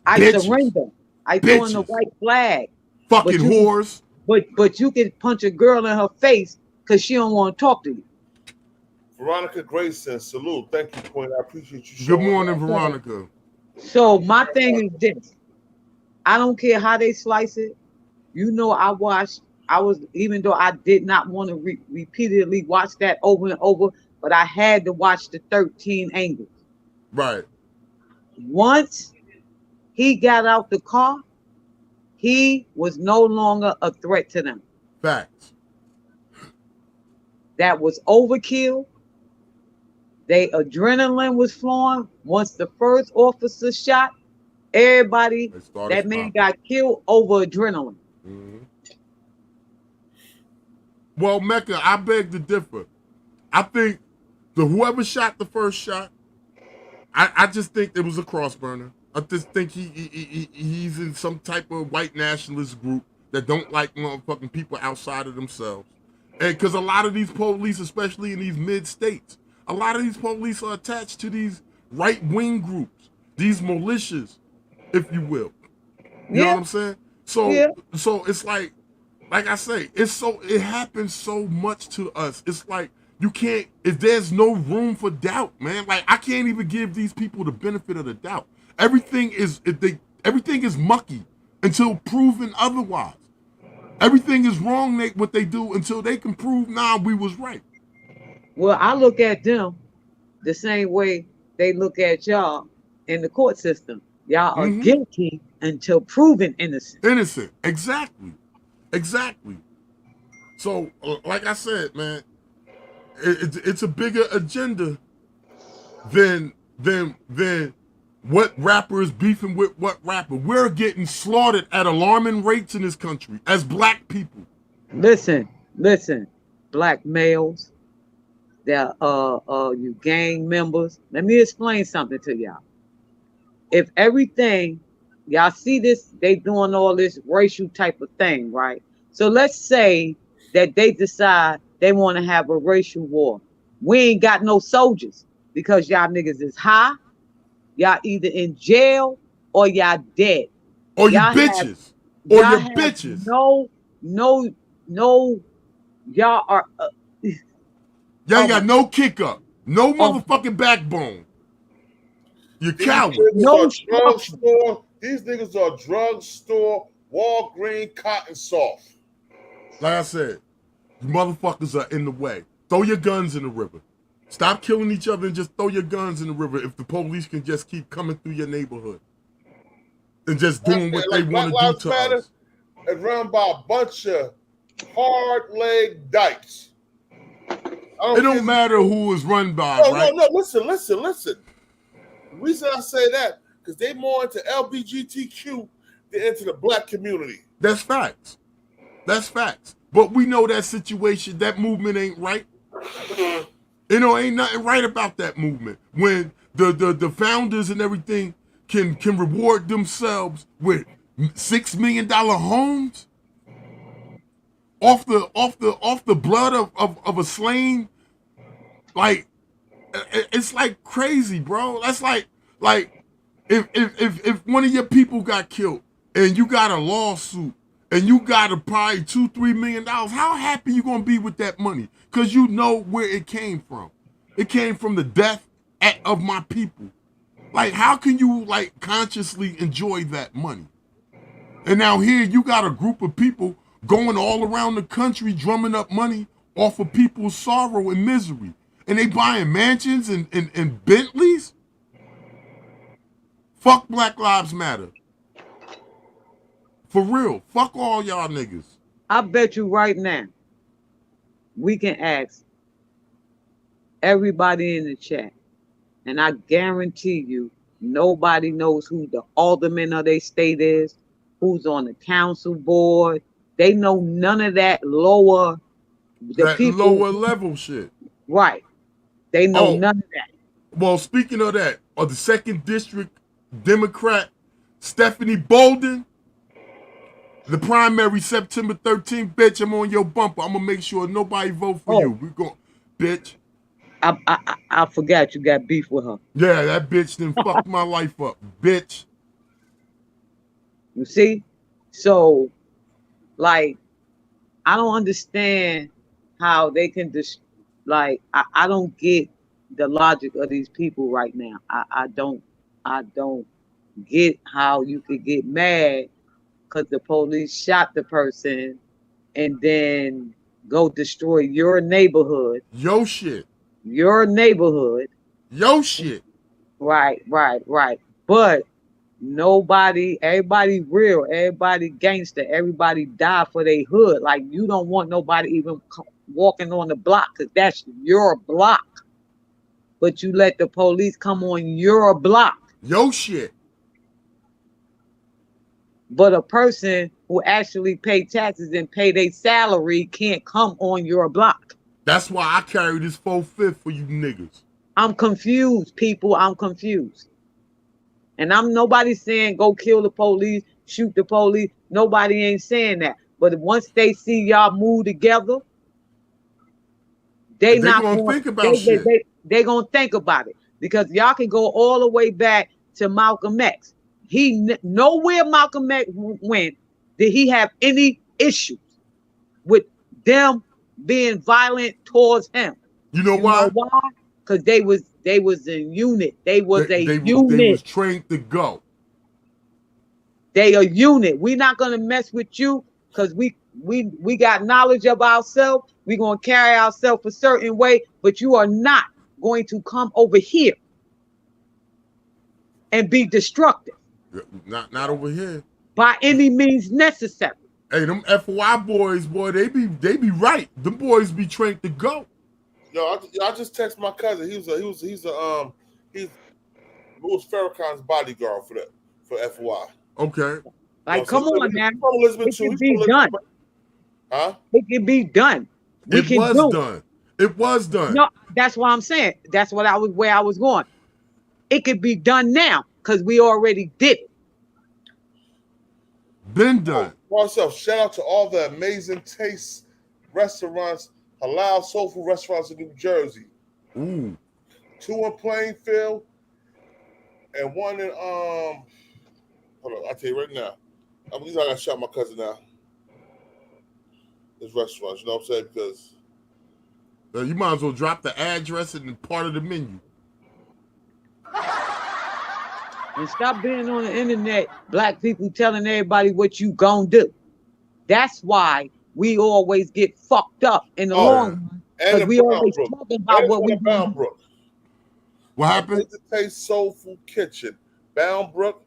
I surrender. I throw in the white flag. Fucking whores. But you can punch a girl in her face because she don't want to talk to you. Veronica Grayson, salute. Thank you, Queen. I appreciate you. Good morning, Veronica. So my thing is this. I don't care how they slice it. You know, even though I did not want to repeatedly watch that over and over, but I had to watch the 13 angles. Right. Once he got out the car, he was no longer a threat to them. Facts. That was overkill. Their adrenaline was flowing. Once the first officer shot, everybody, that man got killed over adrenaline. Mm-hmm. Well, Mecca, I beg to differ. I think whoever shot the first shot, I just think it was a cross burner. I just think he's in some type of white nationalist group that don't like motherfucking people outside of themselves. And because a lot of these police, especially in these mid-states, a lot of these police are attached to these right-wing groups, these militias, if you will. You know what I'm saying? So it's like I say, it happens so much to us. It's like You can't, if there's no room for doubt, man. Like, I can't even give these people the benefit of the doubt. Everything is mucky until proven otherwise. Everything is wrong, what they do, until they can prove, nah, we was right. Well, I look at them the same way they look at y'all in the court system. Y'all are guilty until proven innocent. Innocent, exactly. So, like I said, man, it's a bigger agenda than what rapper is beefing with what rapper. We're getting slaughtered at alarming rates in this country as black people. Listen, black males, that you gang members. Let me explain something to y'all. If everything, y'all see this, they doing all this racial type of thing, right? So let's say that they decide they want to have a racial war. We ain't got no soldiers because y'all niggas is high. Y'all either in jail or y'all dead. Or you bitches. Or you bitches. No, y'all are. Y'all ain't got no kick up. No motherfucking backbone. You coward. These niggas are drugstore, Walgreens, cotton soft. Like I said, you motherfuckers are in the way. Throw your guns in the river. Stop killing each other and just throw your guns in the river if the police can just keep coming through your neighborhood and just doing what they want to do to us. It's run by a bunch of hard-leg dykes. It don't matter who is run by, right? No, listen. The reason I say that, because they more into LGBTQ than into the black community. That's facts. But we know that situation, that movement ain't right. You know, ain't nothing right about that movement. When the founders and everything can reward themselves with $6 million homes off the blood of a slain, like it's like crazy, bro. That's like if one of your people got killed and you got a lawsuit and you got probably $2-3 million, how happy you gonna be with that money? Because you know where it came from. It came from the death of my people. Like, how can you like consciously enjoy that money? And now here you got a group of people going all around the country drumming up money off of people's sorrow and misery. And they buying mansions and Bentleys? Fuck Black Lives Matter. For real. Fuck all y'all niggas. I bet you right now, we can ask everybody in the chat, and I guarantee you, nobody knows who the alderman of their state is, who's on the council board. They know none of that lower level shit. Right. They know none of that. Well, speaking of that, the 2nd District Democrat Stephanie Bolden, the primary September 13th, bitch, I'm on your bumper. I'm gonna make sure nobody vote for you. We go, bitch. I forgot you got beef with her. Yeah, that bitch done fucked my life up, bitch. You see? So, like, I don't understand how they can just, like, I don't get the logic of these people right now. I don't get how you could get mad because the police shot the person and then go destroy your neighborhood. Your shit. Your neighborhood. Your shit. Right. But nobody, everybody real, everybody gangster, everybody die for their hood. Like, you don't want nobody even walking on the block because that's your block. But you let the police come on your block. Your shit. But a person who actually pay taxes and pay their salary can't come on your block. That's why I carry this 4/5 for you niggas. I'm confused, people. I'm confused. And I'm nobody saying go kill the police, shoot the police. Nobody ain't saying that. But once they see y'all move together, they not gonna think about shit. They gonna think about it. Because y'all can go all the way back to Malcolm X. Nowhere Malcolm X went did he have any issues with them being violent towards him. You know why? Because they was a unit. They was a unit. They was trained to go. They a unit. We're not gonna mess with you because we got knowledge of ourselves. We're gonna carry ourselves a certain way, but you are not going to come over here and be destructive. Not over here. By any means necessary. Hey, them FOI boys, boy, they be right. Them boys be trained to go. Yo, I just text my cousin. He's Louis Farrakhan's bodyguard for FOI. Okay. Like, come on, man. Elizabeth it can be done. Huh? It can be done. It was done. No, that's what I'm saying. That's where I was going. It could be done now because we already did it. Been done. Also, shout out to all the amazing taste restaurants, halal soul food restaurants in New Jersey. Ooh. 2 in Plainfield and 1 in hold on, I'll tell you right now. I gotta shout my cousin now. This restaurant, you know what I'm saying? Because you might as well drop the address and part of the menu. And stop being on the internet, black people telling everybody what you gonna do. That's why we always get fucked up in the long run. Because we always talking about what we do. What happened? The Taste Soul Food Kitchen, Bound Brook,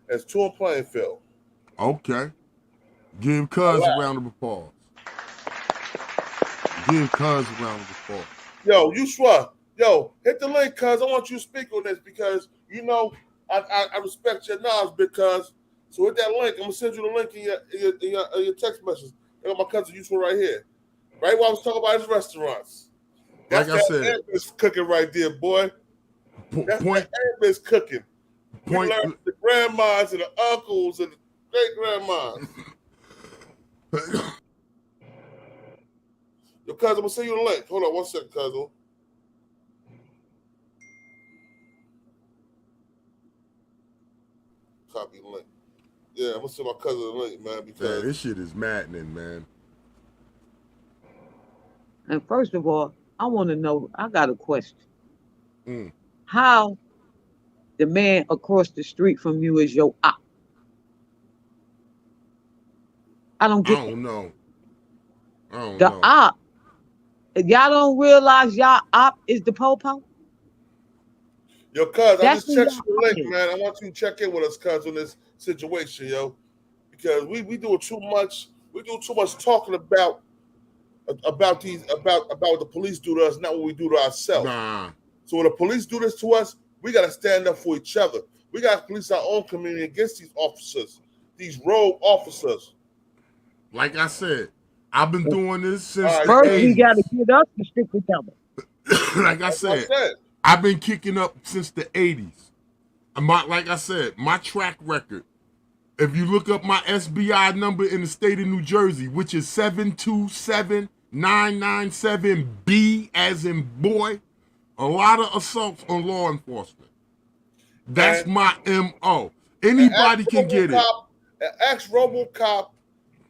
and 2 in Plainfield. Okay. Give Cuz a round of applause. Give Cuz a round of applause. Yo, Yuswa, hit the link, Cuz. I want you to speak on this because, you know, I respect your knowledge because, so hit that link. I'm going to send you the link in your text message. I got my cousin Yuswa right here. Right while I was talking about his restaurants. That's like I said. That's cooking right there, boy. That's Arabic cooking. We learned the grandmas and the uncles and the great-grandmas. Yo, cousin, I'm going to send you the link. Hold on 1 second, cousin. Copy the link. Yeah, I'm going to send my cousin the link, man, because... this shit is maddening, man. And first of all, I want to know, I got a question. How the man across the street from you is your op? I don't know. The op. Y'all don't realize y'all op is the po-po? Yo, cuz, I just checked your link, man. I want you to check in with us, cuz, on this situation, yo. Because we do too much talking about what the police do to us, not what we do to ourselves. Nah. So when the police do this to us, we gotta stand up for each other. We gotta police our own community against these officers, these rogue officers. Like I said, I've been doing this since the first 80s. we gotta get us to stick together. Like I said, I've been kicking up since the 80s. Like I said, my track record, if you look up my SBI number in the state of New Jersey, which is 727-997-B as in boy, a lot of assaults on law enforcement. That's my MO. Anybody can get it. An ex-RoboCop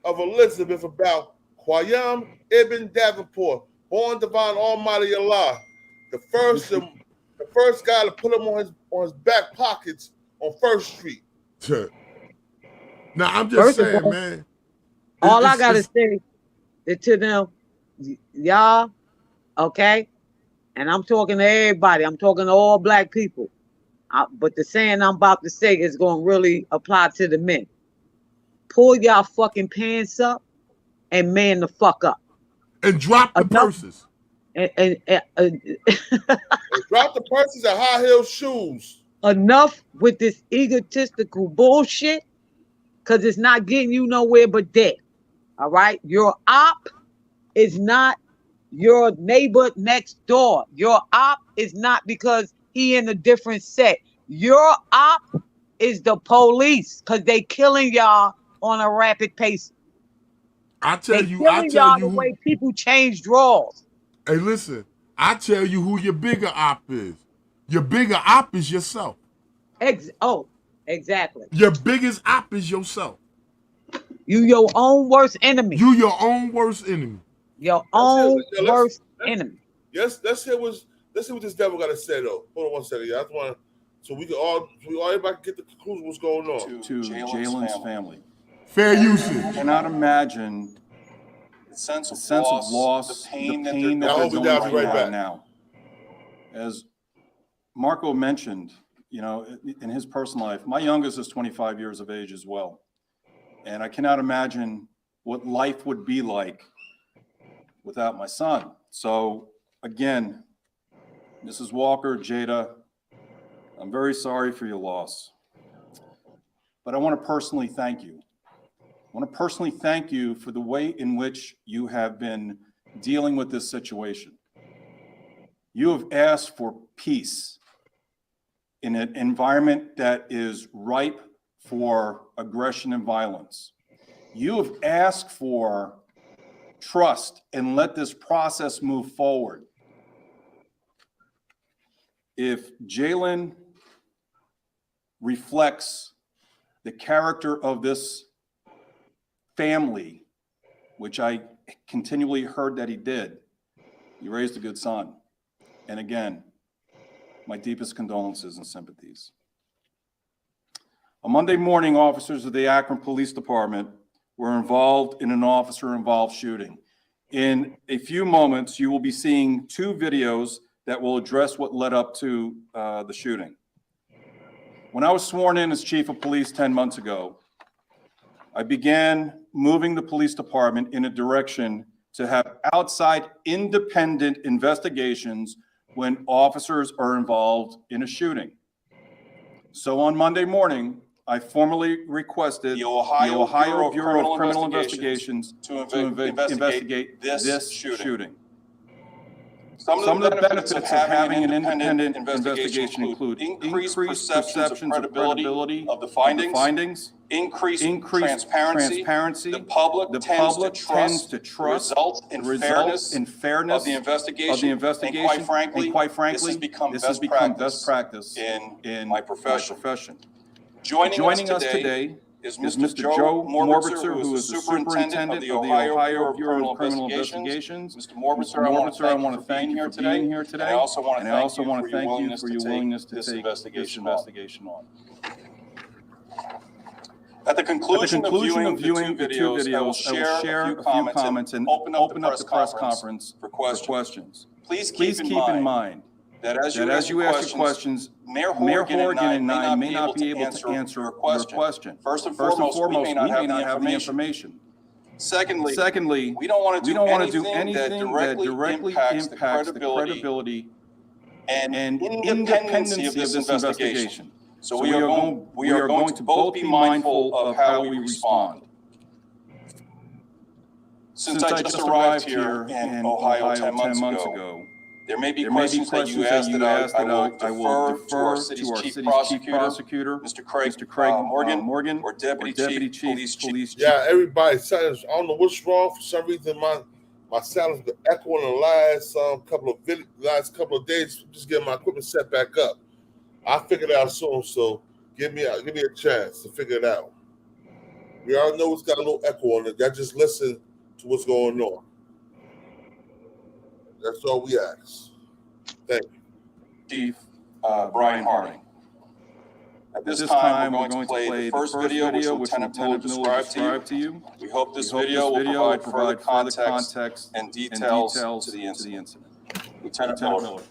of Elizabeth about Qayyam Ibn Davenport, born divine Almighty Allah, the first guy to put him on his back pockets on 1st Street. Now I'm just saying, man. All I gotta say to them, y'all, okay? And I'm talking to everybody. I'm talking to all black people. But the saying I'm about to say is going to really apply to the men. Pull y'all fucking pants up and man the fuck up. And drop the purses. And drop the purses and high-heel shoes. Enough with this egotistical bullshit, because it's not getting you nowhere but dead. All right? Your op is not your neighbor next door. Your op is not because he in a different set. Your op is the police because they killing y'all on a rapid pace. I tell you the way people change draws. Hey, listen, I tell you who your bigger op is. Your bigger op is yourself. Exactly. Your biggest op is yourself. You your own worst enemy. You your own worst enemy. Your own worst enemy. Yes, let's hear what this devil got to say though. Hold on one second, yeah. I just want so we everybody can get the conclusion what's going on. To Jayland's family. Fair usage. I cannot imagine the sense of loss, the pain that they're going through right now. As Marco mentioned, you know, in his personal life, my youngest is 25 years of age as well. And I cannot imagine what life would be like without my son. So again, Mrs. Walker, Jada, I'm very sorry for your loss. But I want to personally thank you. I want to personally thank you for the way in which you have been dealing with this situation. You have asked for peace in an environment that is ripe for aggression and violence. You have asked for trust and let this process move forward. If Jayland reflects the character of this family, which I continually heard that he did, you raised a good son. And again, my deepest condolences and sympathies. On Monday morning, officers of the Akron Police Department were involved in an officer-involved shooting. In a few moments, you will be seeing two videos that will address what led up to the shooting. When I was sworn in as chief of police 10 months ago, I began moving the police department in a direction to have outside independent investigations when officers are involved in a shooting. So on Monday morning, I formally requested the Ohio Bureau of Criminal Investigations to investigate this shooting. Some of the benefits of having an independent investigation include increased perceptions of credibility of the findings, increased transparency, the public tends to trust the results in fairness of the investigation, and quite frankly, this has become best practice in my profession. Joining us today is Mr. Joe Morbitzer, who is the superintendent of the Ohio Bureau of Criminal Investigations. Mr. Morbitzer, I want to thank you for being here today. And I also want to thank you for your willingness to take this investigation on. At the conclusion of viewing the two videos, I will share a few comments and open up the press conference for questions. Please keep in mind that as you ask your questions, Mayor Horgan and I may not be able to answer your question. First and foremost, we may not have the information. Secondly, we don't want to do anything that directly impacts the credibility and independency of this investigation. So we are going to both be mindful of how we respond. Since I just arrived here in Ohio 10 months ago, there may be questions that you asked that I will defer to our city's chief prosecutor, Mr. Craig Morgan, or Deputy Chief Police. Yeah, everybody, I don't know what's wrong. For some reason, my sound has been echoing the last couple of days. Just getting my equipment set back up. I'll figure it out soon, so give me a chance to figure it out. We all know it's got a little echo on it. Y'all just listen to what's going on. That's all we ask. Thank you. Chief Brian Harding. At this time, we're going to play the first video which Lieutenant Miller described to you. We hope this video will provide further context and details to the incident. Lieutenant Miller.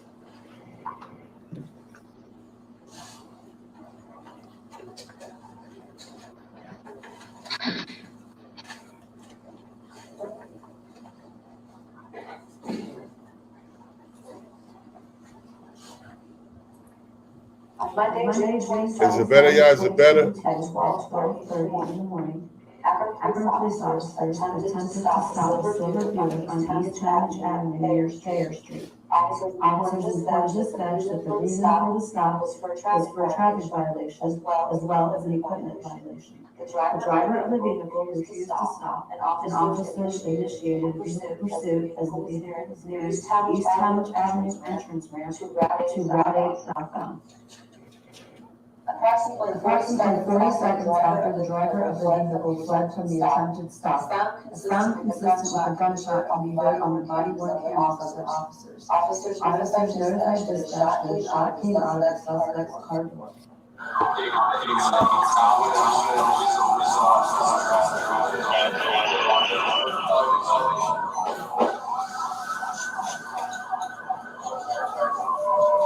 Is it better, y'all? Is it better? At 12:30 in the morning, Akron police officers attempted to stop a silver Buick on East Talmadge Avenue near Thayer Street. Officers informed dispatch that the reason for the stop was for a traffic violation as well as an equipment violation. The driver of the vehicle refused to stop, and officers initiated pursuit as the vehicle was near East Talmadge Avenue's entrance ramp to Route 8 southbound. Approximately 40 seconds after the driver of the vehicle fled from the attempted stop, a sound consistent with a gunshot can be heard on the body-worn cameras of the officers. Officers notified dispatch that a shot came out of the suspect's car door.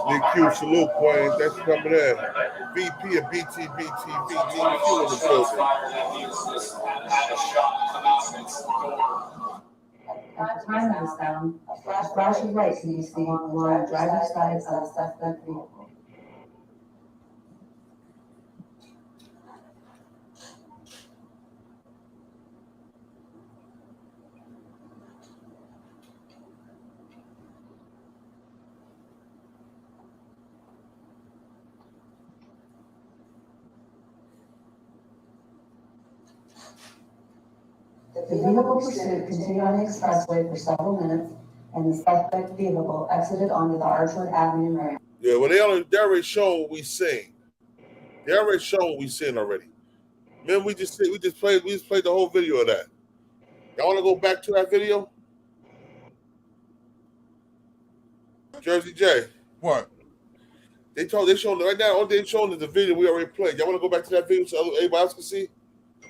DQ, salute, Queen. Thanks for coming in. VP of BTBTV, DQ in the building. At the time of the sound, a flash of light can be seen along the driver's side of the suspect vehicle. The vehicle pursuit continued on the expressway for several minutes, and the suspect vehicle exited onto the Archwood Avenue ramp. Yeah, well, they already shown what we seen. They already shown what we seen already. Man, we just played the whole video of that. Y'all want to go back to that video? Jersey J. What? They showing right now. All they showing is the video we already played. Y'all want to go back to that video so everybody else can see?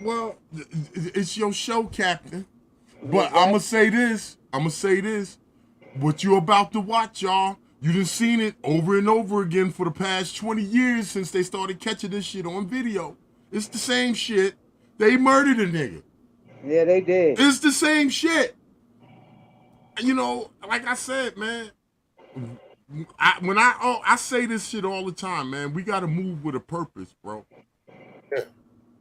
Well, it's your show, Captain. But I'm gonna say this. What you about to watch, y'all? You done seen it over and over again for the past 20 years since they started catching this shit on video. It's the same shit. They murdered a nigga. Yeah, they did. It's the same shit. You know, like I said, man. I say this shit all the time, man. We gotta move with a purpose, bro.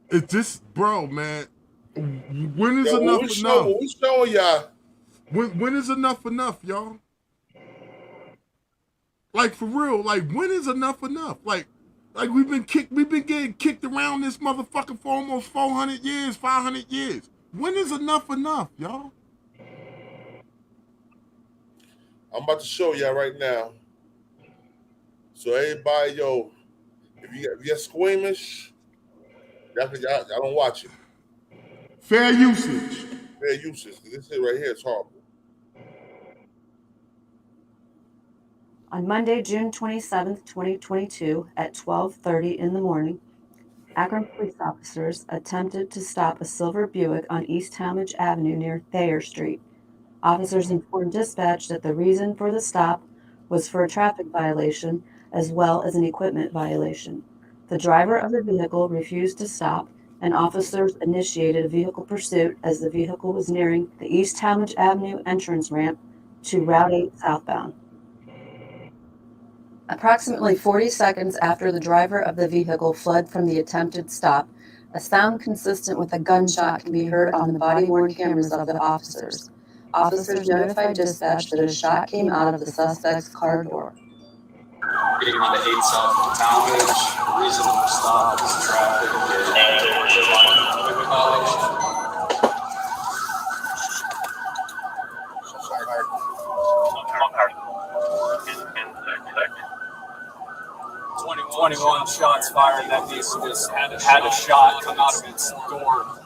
It's just, bro, man. When is enough enough? We showing y'all. When is enough, y'all? Like, for real, like, when is enough? Like we've been getting kicked around this motherfucker for almost 400 years, 500 years. When is enough, y'all? I'm about to show y'all right now. So everybody, yo, if you're squeamish, y'all don't watch it. Fair usage. Fair usage. This shit right here is horrible. On Monday, June 27th, 2022, at 12:30 in the morning, Akron police officers attempted to stop a silver Buick on East Talmadge Avenue near Thayer Street. Officers informed dispatch that the reason for the stop was for a traffic violation as well as an equipment violation. The driver of the vehicle refused to stop, and officers initiated a vehicle pursuit as the vehicle was nearing the East Talmadge Avenue entrance ramp to Route 8 southbound. Approximately 40 seconds after the driver of the vehicle fled from the attempted stop, a sound consistent with a gunshot can be heard on the body-worn cameras of the officers. Officers notified dispatch that a shot came out of the suspect's car door. Getting on the 8 south of Talmadge. Reason for stop is traffic. Equipment violation. 21 shots fired. That vehicle had a shot come out of its door.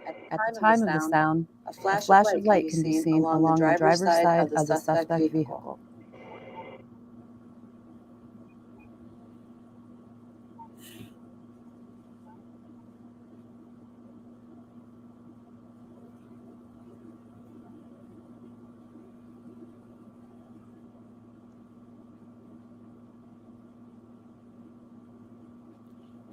At the time of the sound, a flash of light can be seen along the driver's side of the suspect vehicle.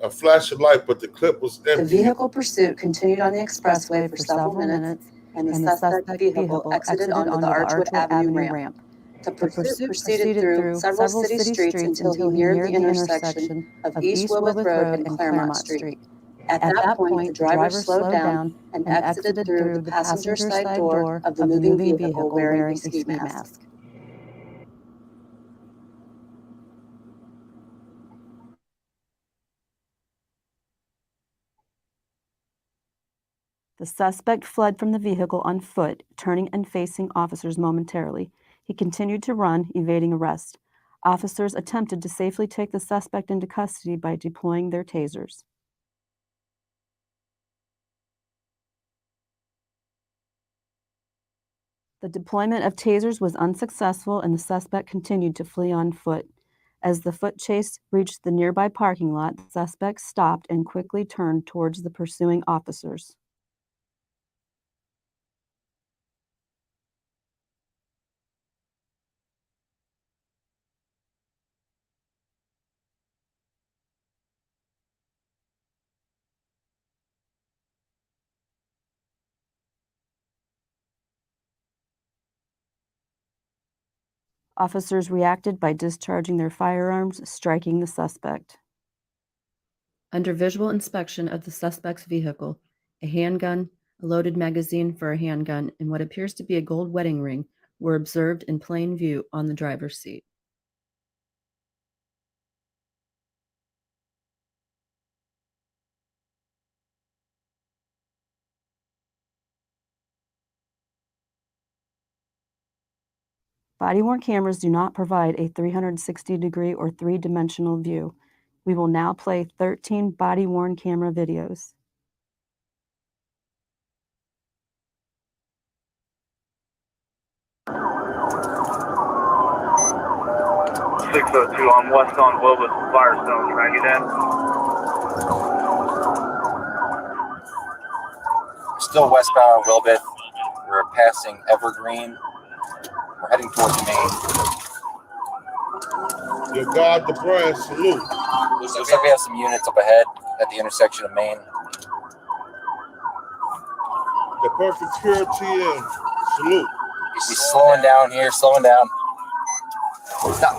A flash of light, but the clip was empty. The vehicle pursuit continued on the expressway for several minutes, and the suspect vehicle exited onto the Archwood Avenue ramp. The pursuit proceeded through several city streets until he neared the intersection of East Wilbeth Road and Claremont Street. At that point, the driver slowed down and exited through the passenger side door of the moving vehicle wearing a ski mask. The suspect fled from the vehicle on foot, turning and facing officers momentarily. He continued to run, evading arrest. Officers attempted to safely take the suspect into custody by deploying their tasers. The deployment of tasers was unsuccessful and the suspect continued to flee on foot. As the foot chase reached the nearby parking lot, the suspect stopped and quickly turned towards the pursuing officers. Officers reacted by discharging their firearms, striking the suspect. Under visual inspection of the suspect's vehicle, a handgun, a loaded magazine for a handgun, and what appears to be a gold wedding ring were observed in plain view on the driver's seat. Body-worn cameras do not provide a 360-degree or three-dimensional view. We will now play 13 body-worn camera videos. 602 on West on Willis, Firestone. Can I get in? Still westbound on Wilbith. We're passing Evergreen. We're heading towards Maine. Your God, the brand, salute. Looks like we have some units up ahead at the intersection of Maine. The perfect pure TM, salute. He's slowing down here, slowing down. Stop.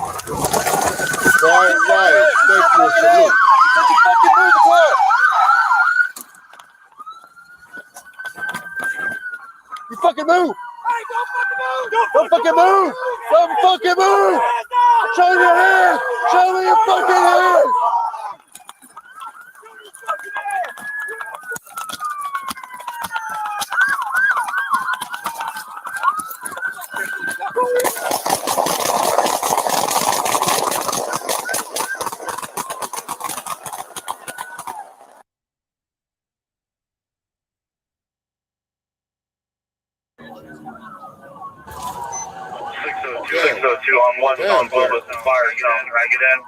Right, thank you, salute. Don't you fucking move the car! You fucking move! Don't fucking move! Don't fucking move! Show me your hand! Show me your fucking hand! On West on Willis and Firestone. Can I get in?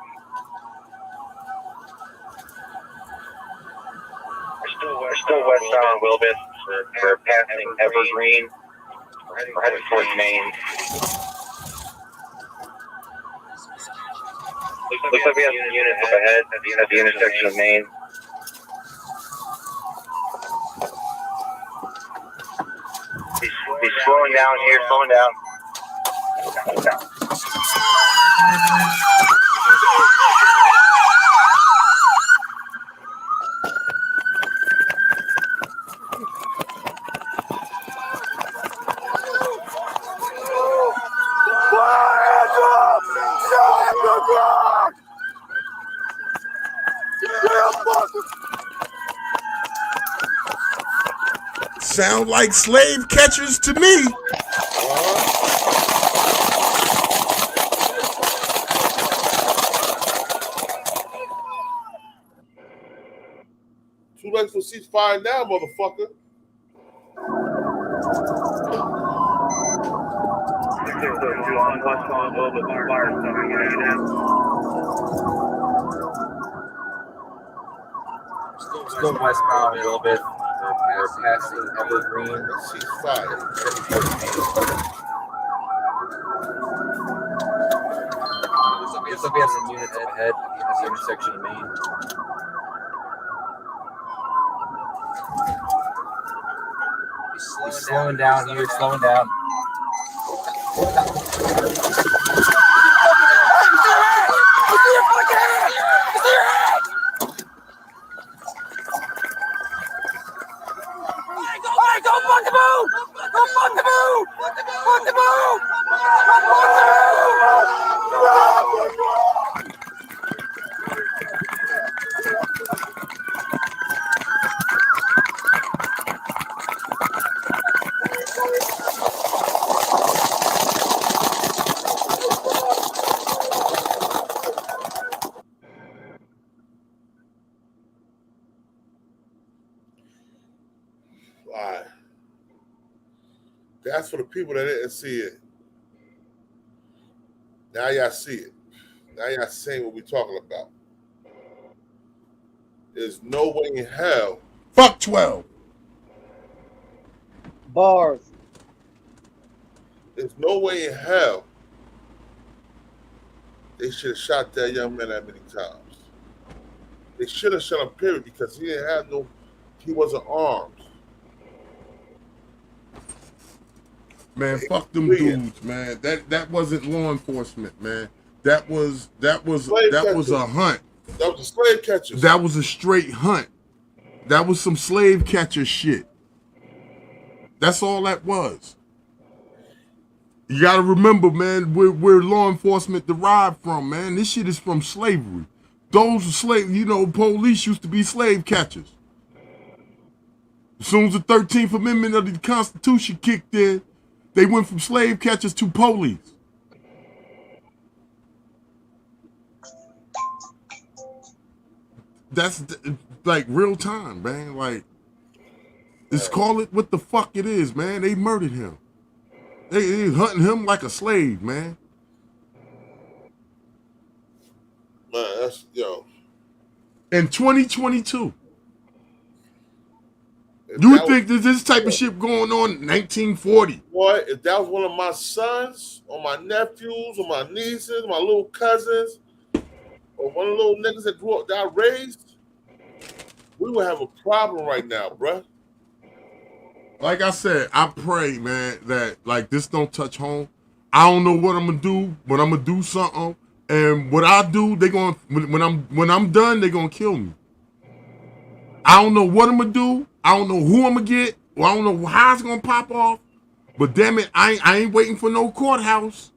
We're still westbound on Wilbith. We're passing Evergreen. We're heading towards Maine. Looks like we have some units up ahead at the intersection of Maine. He's slowing down here, slowing down. Sound like slave catchers to me. Too late for ceasefire now, motherfucker. On West on Wilbith and Firestone. Can I get in? Still westbound a little bit. We're passing Evergreen. Ceasefire. Looks like we have some units up ahead at the intersection of Maine. He's slowing down here, slowing down. That's for the people that didn't see it. Now y'all see it. Now y'all seeing what we talking about. There's no way in hell. Fuck 12. Bars. There's no way in hell they should have shot that young man that many times. They should have shot him, period, because he didn't have no, he wasn't armed. Man, fuck them dudes, man. That wasn't law enforcement, man. That was a hunt. That was a slave catcher. That was a straight hunt. That was some slave catcher shit. That's all that was. You gotta remember, man, where law enforcement derived from, man. This shit is from slavery. Those slave, police used to be slave catchers. As soon as the 13th Amendment of the Constitution kicked in, they went from slave catchers to police. That's like real time, man. Like, let's call it what the fuck it is, man. They murdered him. They hunting him like a slave, man. Man, that's, yo. In 2022. You would think that this type of shit going on in 1940. Boy, if that was one of my sons, or my nephews, or my nieces, my little cousins, or one of the little niggas that grew up, that I raised, we would have a problem right now, bruh. Like I said, I pray, man, that like this don't touch home. I don't know what I'm gonna do, but I'm gonna do something. And what I do, they gonna when I'm done, they gonna kill me. I don't know what I'm gonna do. I don't know who I'm gonna get. Or I don't know how it's gonna pop off. But damn it, I ain't waiting for no courthouse.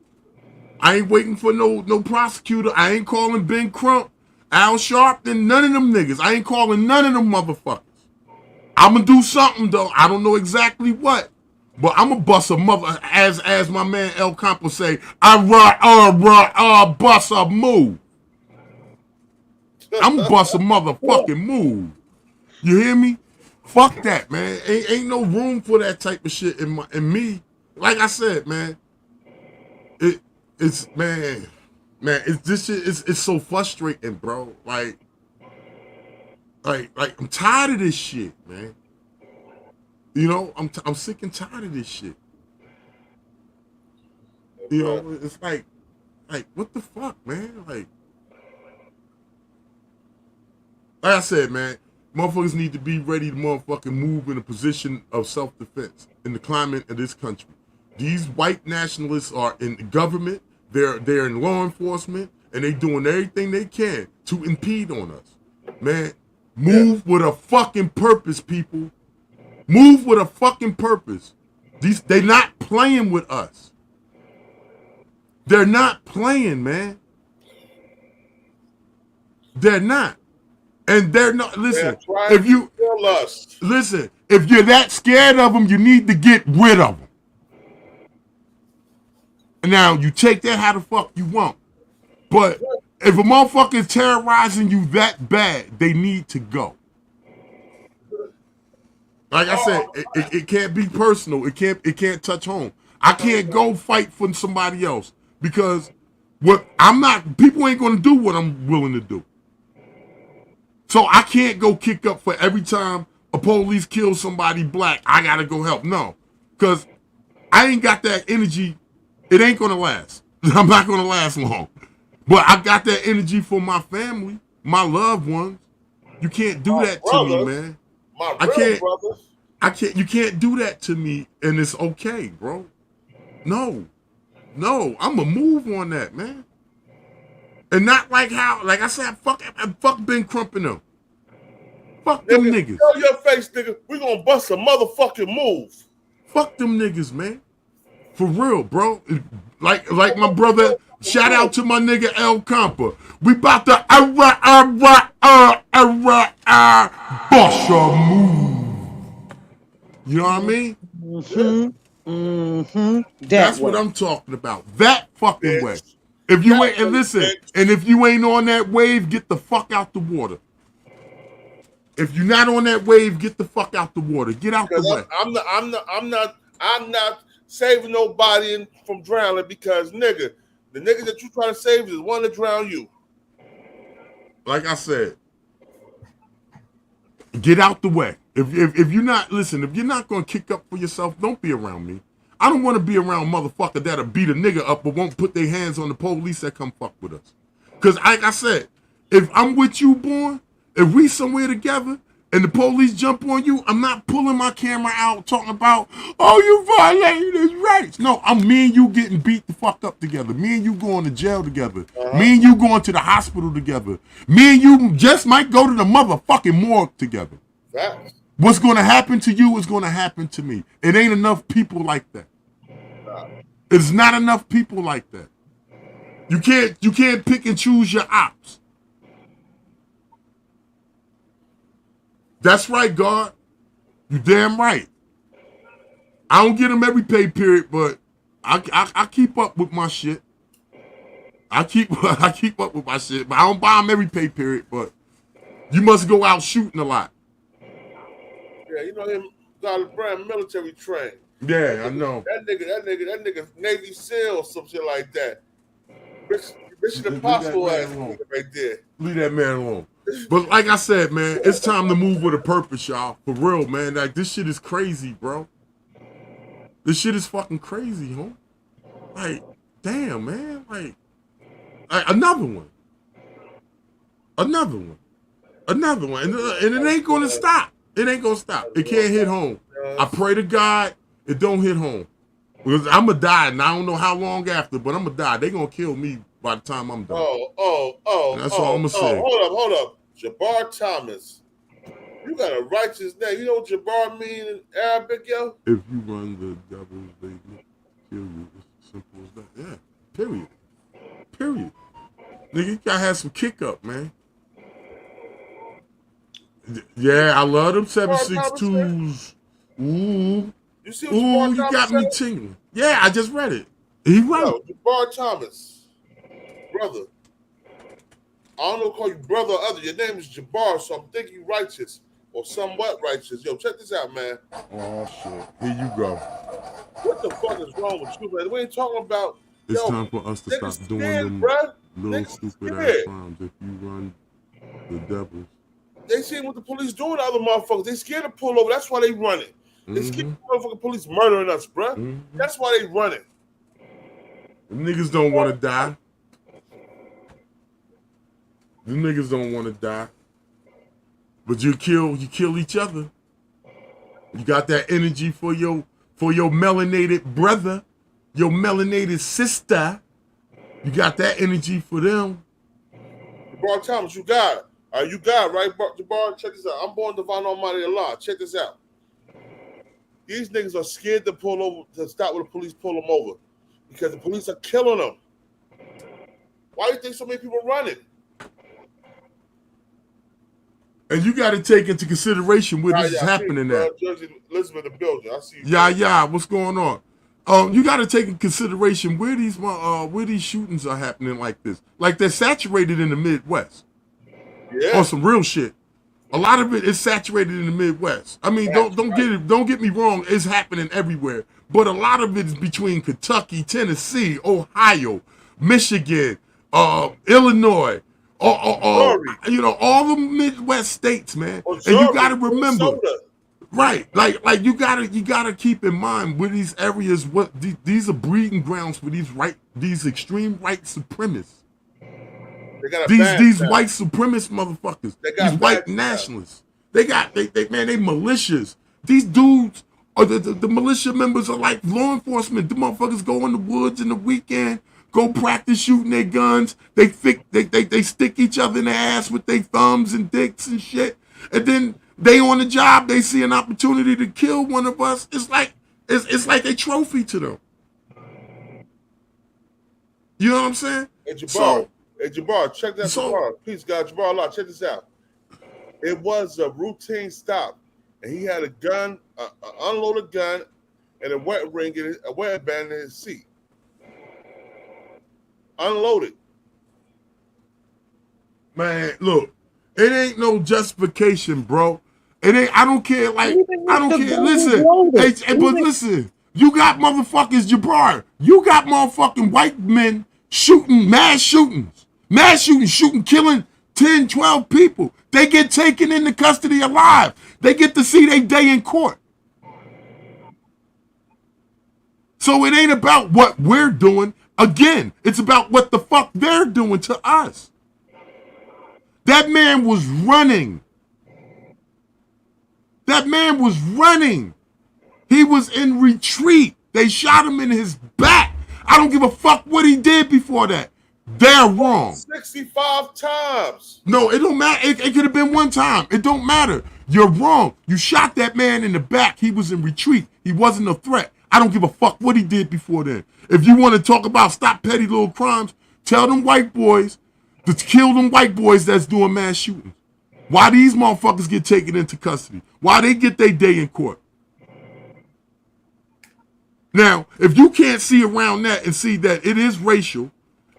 I ain't waiting for no prosecutor. I ain't calling Ben Crump, Al Sharpton, none of them niggas. I ain't calling none of them motherfuckers. I'm gonna do something though. I don't know exactly what, but I'm gonna bust a mother, as my man El Campo say, I bust a move. I'm gonna bust a motherfucking move. You hear me? Fuck that, man. Ain't no room for that type of shit in me. Like I said, man. It's this shit it's so frustrating, bro. Like I'm tired of this shit, man. I'm sick and tired of this shit. It's like what the fuck, man? Like I said, man, motherfuckers need to be ready to motherfucking move in a position of self-defense in the climate of this country. These white nationalists are in the government, they're in law enforcement, and they doing everything they can to impede on us. Man, move with a fucking purpose, people. Move with a fucking purpose. They not playing with us. They're not playing, man. They're not. And they're not, listen, if you're that scared of them, you need to get rid of them. Now, you take that how the fuck you want. But if a motherfucker is terrorizing you that bad, they need to go. Like I said, it can't be personal. It can't touch home. I can't go fight for somebody else because people ain't gonna do what I'm willing to do. So I can't go kick up for every time a police kills somebody black, I gotta go help. No, because I ain't got that energy. It ain't gonna last. I'm not gonna last long. But I got that energy for my family, my loved ones. You can't do that to me, man. You can't do that to me, and it's okay, bro. No, I'ma move on that, man. And not like I said, fuck Ben Crump and them. Fuck them niggas. Tell your face, nigga, we gonna bust a motherfucking move. Fuck them niggas, man. For real, bro. Like my brother, shout out to my nigga El Campo. We about to bust a move. You know what I mean? That's what I'm talking about. That fucking way. If you ain't, and listen, and if you ain't on that wave, get the fuck out the water. If you're not on that wave, get the fuck out the water. Get out the way. I'm not saving nobody from drowning because, nigga, the nigga that you try to save is one to drown you. Like I said, get out the way. If you're not, listen, if you're not going to kick up for yourself, don't be around me. I don't want to be around motherfucker that'll beat a nigga up but won't put their hands on the police that come fuck with us. Because like I said, if I'm with you, boy, if we somewhere together and the police jump on you, I'm not pulling my camera out talking about, oh, you violated his rights. No, I'm me and you getting beat the fuck up together. Me and you going to jail together. Me and you going to the hospital together. Me and you just might go to the motherfucking morgue together. Facts. What's going to happen to you is going to happen to me. It ain't enough people like that. It's not enough people like that. You can't pick and choose your ops. That's right, God. You damn right. I don't get them every pay period, but I keep up with my shit. I keep up with my shit, but I don't buy them every pay period. But you must go out shooting a lot. Yeah, you know him, got a brand military train. Yeah, I know. That nigga Navy SEAL or some shit like that. Mission Impossible ass nigga right there. Leave that man alone. But like I said, man, it's time to move with a purpose, y'all. For real, man. Like, this shit is crazy, bro. This shit is fucking crazy, huh? Like, damn, man. Like another one. Another one. Another one. And it ain't gonna stop. It ain't gonna stop. It can't hit home. I pray to God it don't hit home. Because I'm gonna die, and I don't know how long after, but I'm gonna die. They gonna kill me by the time I'm done. That's all I'm gonna say. Hold up. Jabbar Thomas. You got a righteous name. You know what Jabbar mean in Arabic, yo? If you run the devils, they will kill you. It's as simple as that. Yeah. Period. Period. Nigga, you gotta have some kick up, man. Yeah, I love them 7.62s. Ooh. You see what you got me tingling. Yeah, I just read it. He right. Yo, Jabbar Thomas, brother. I don't know if I call you brother or other. Your name is Jabbar, so I'm thinking you righteous or somewhat righteous. Yo, check this out, man. Oh, shit. Here you go. What the fuck is wrong with you, man? We ain't talking about... It's time for us to stop doing them little stupid ass crimes. If you run the devils. They seen what the police doing to other motherfuckers. They scared to pull over. That's why they running. They scared the motherfucking police murdering us, bruh. That's why they running. The niggas don't want to die. The niggas don't want to die. But you kill each other. You got that energy for your melanated brother, your melanated sister. You got that energy for them. Jabbar Thomas, you got it. You got it, right, Jabbar? Check this out. I'm born divine almighty Allah. Check this out. These niggas are scared to pull over, to stop when the police pull them over. Because the police are killing them. Why do you think so many people running? And you got to take into consideration where this is happening at. Jersey, Elizabeth, the building. I see you. Yeah. What's going on? You got to take in consideration where these shootings are happening like this. Like they're saturated in the Midwest. Yeah. On some real shit. A lot of it is saturated in the Midwest. I mean, don't get me wrong. It's happening everywhere. But a lot of it is between Kentucky, Tennessee, Ohio, Michigan, Illinois. All the Midwest states, man. And you gotta remember, right? Like you gotta keep in mind where these areas, what these are breeding grounds for these extreme white supremacists. These white supremacist motherfuckers, these white nationalists. They militias. These dudes are the militia members are like law enforcement. The motherfuckers go in the woods in the weekend. Go practice shooting their guns. They stick each other in the ass with their thumbs and dicks and shit. And then they on the job, they see an opportunity to kill one of us. It's like a trophy to them. You know what I'm saying? Hey Jabbar, check that Jabbar. Please God, Jabbar Allah, check this out. It was a routine stop. And he had a gun, an unloaded gun, and a wet band in his seat. Unloaded. Man, look, it ain't no justification, bro. It ain't. I don't care. Like I don't care. Listen, but listen. You got motherfuckers, Jabbar. You got motherfucking white men shooting, mass shootings, shooting, killing 10, 12 people. They get taken into custody alive. They get to see their day in court. So it ain't about what we're doing. Again, it's about what the fuck they're doing to us. That man was running. That man was running. He was in retreat. They shot him in his back. I don't give a fuck what he did before that. They're wrong. 65 times. No, it don't matter. It could have been one time. It don't matter. You're wrong. You shot that man in the back. He was in retreat. He wasn't a threat. I don't give a fuck what he did before then. If you want to talk about stop petty little crimes, tell them white boys to kill them white boys that's doing mass shootings. Why these motherfuckers get taken into custody? Why they get their day in court? Now, if you can't see around that and see that it is racial,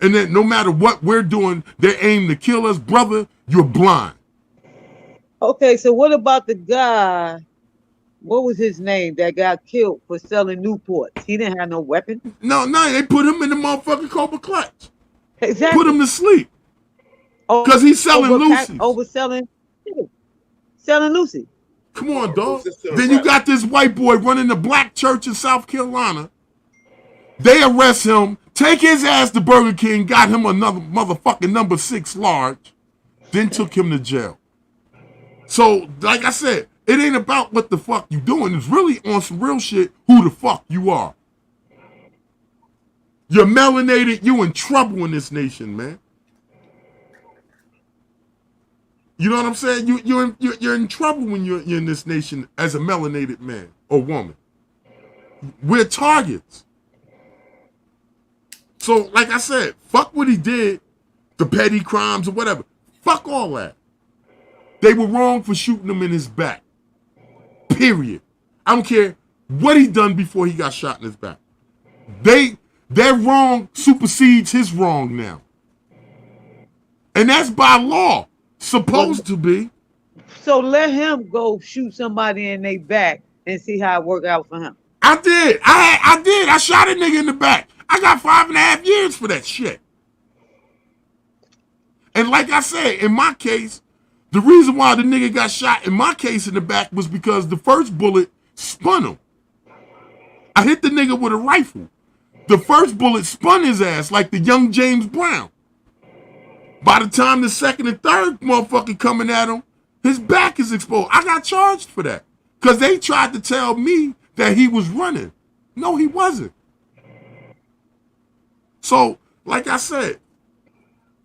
and that no matter what we're doing, they aim to kill us, brother, you're blind. Okay, so what about the guy, what was his name, that got killed for selling Newports? He didn't have no weapon? No, they put him in the motherfucking Cobra Clutch. Exactly. Put him to sleep. Because he's selling Lucy. Selling Lucy. Come on, dog. Then you got this white boy running the black church in South Carolina. They arrest him, take his ass to Burger King, got him another motherfucking number 6 large, then took him to jail. So, like I said, it ain't about what the fuck you doing. It's really on some real shit who the fuck you are. You're melanated, you in trouble in this nation, man. You know what I'm saying? You're in trouble when you're in this nation as a melanated man or woman. We're targets. So, like I said, fuck what he did, the petty crimes or whatever. Fuck all that. They were wrong for shooting him in his back. Period. I don't care what he done before he got shot in his back. Their wrong supersedes his wrong now. And that's by law. Supposed to be. So let him go shoot somebody in their back and see how it worked out for him. I did. I did. I shot a nigga in the back. I got 5.5 years for that shit. And like I said, in my case, the reason why the nigga got shot in my case in the back was because the first bullet spun him. I hit the nigga with a rifle. The first bullet spun his ass like the young James Brown. By the time the second and third motherfucker coming at him, his back is exposed. I got charged for that. Because they tried to tell me that he was running. No, he wasn't. So, like I said,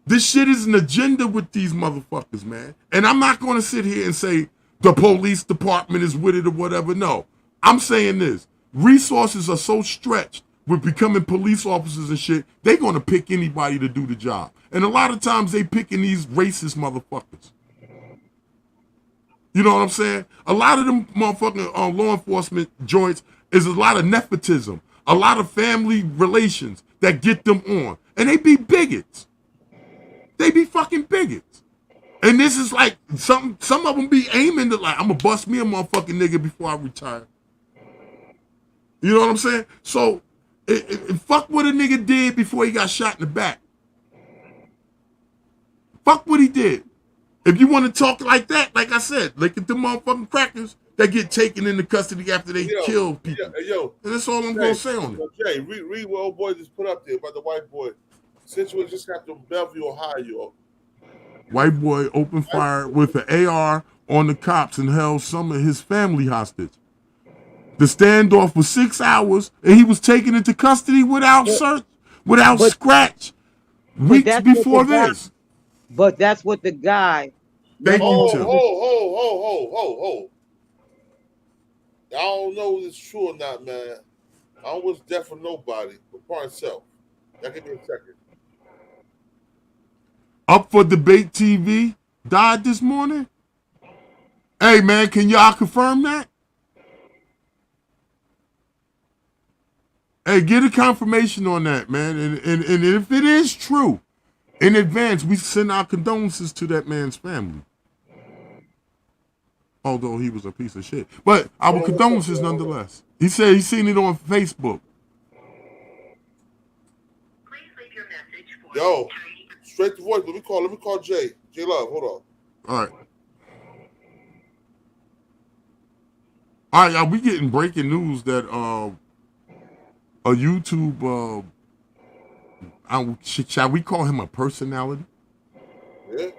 this shit is an agenda with these motherfuckers, man. And I'm not going to sit here and say the police department is with it or whatever. No, I'm saying this. Resources are so stretched with becoming police officers and shit, they're going to pick anybody to do the job. And a lot of times they picking these racist motherfuckers. You know what I'm saying? A lot of them motherfucking law enforcement joints is a lot of nepotism, a lot of family relations that get them on. And they be bigots. They be fucking bigots. And this is like, some of them be aiming to like, I'm gonna bust me a motherfucking nigga before I retire. You know what I'm saying? So, fuck what a nigga did before he got shot in the back. Fuck what he did. If you want to talk like that, like I said, look at the motherfucking crackers that get taken into custody after they kill people. And that's all I'm going to say on it. Jay, read what old boy just put up there about the white boy. Situation just happened in Bellevue, Ohio. White boy opened fire with an AR on the cops and held some of his family hostage. The standoff was 6 hours, and he was taken into custody without search, without scratch, weeks before this. But that's what the guy. Thank you, Tim. I don't know if it's true or not, man. I don't wish death for nobody, but for himself. That give me a second. Up for Debate TV died this morning. Hey, man, can y'all confirm that? Hey, get a confirmation on that, man. And if it is true, in advance, we send our condolences to that man's family. Although he was a piece of shit. But our condolences nonetheless. He said he seen it on Facebook. Yo, straight to voice. Let me call Jay. J Love, hold on. All right, we getting breaking news that a YouTube shall we call him a personality? Yeah.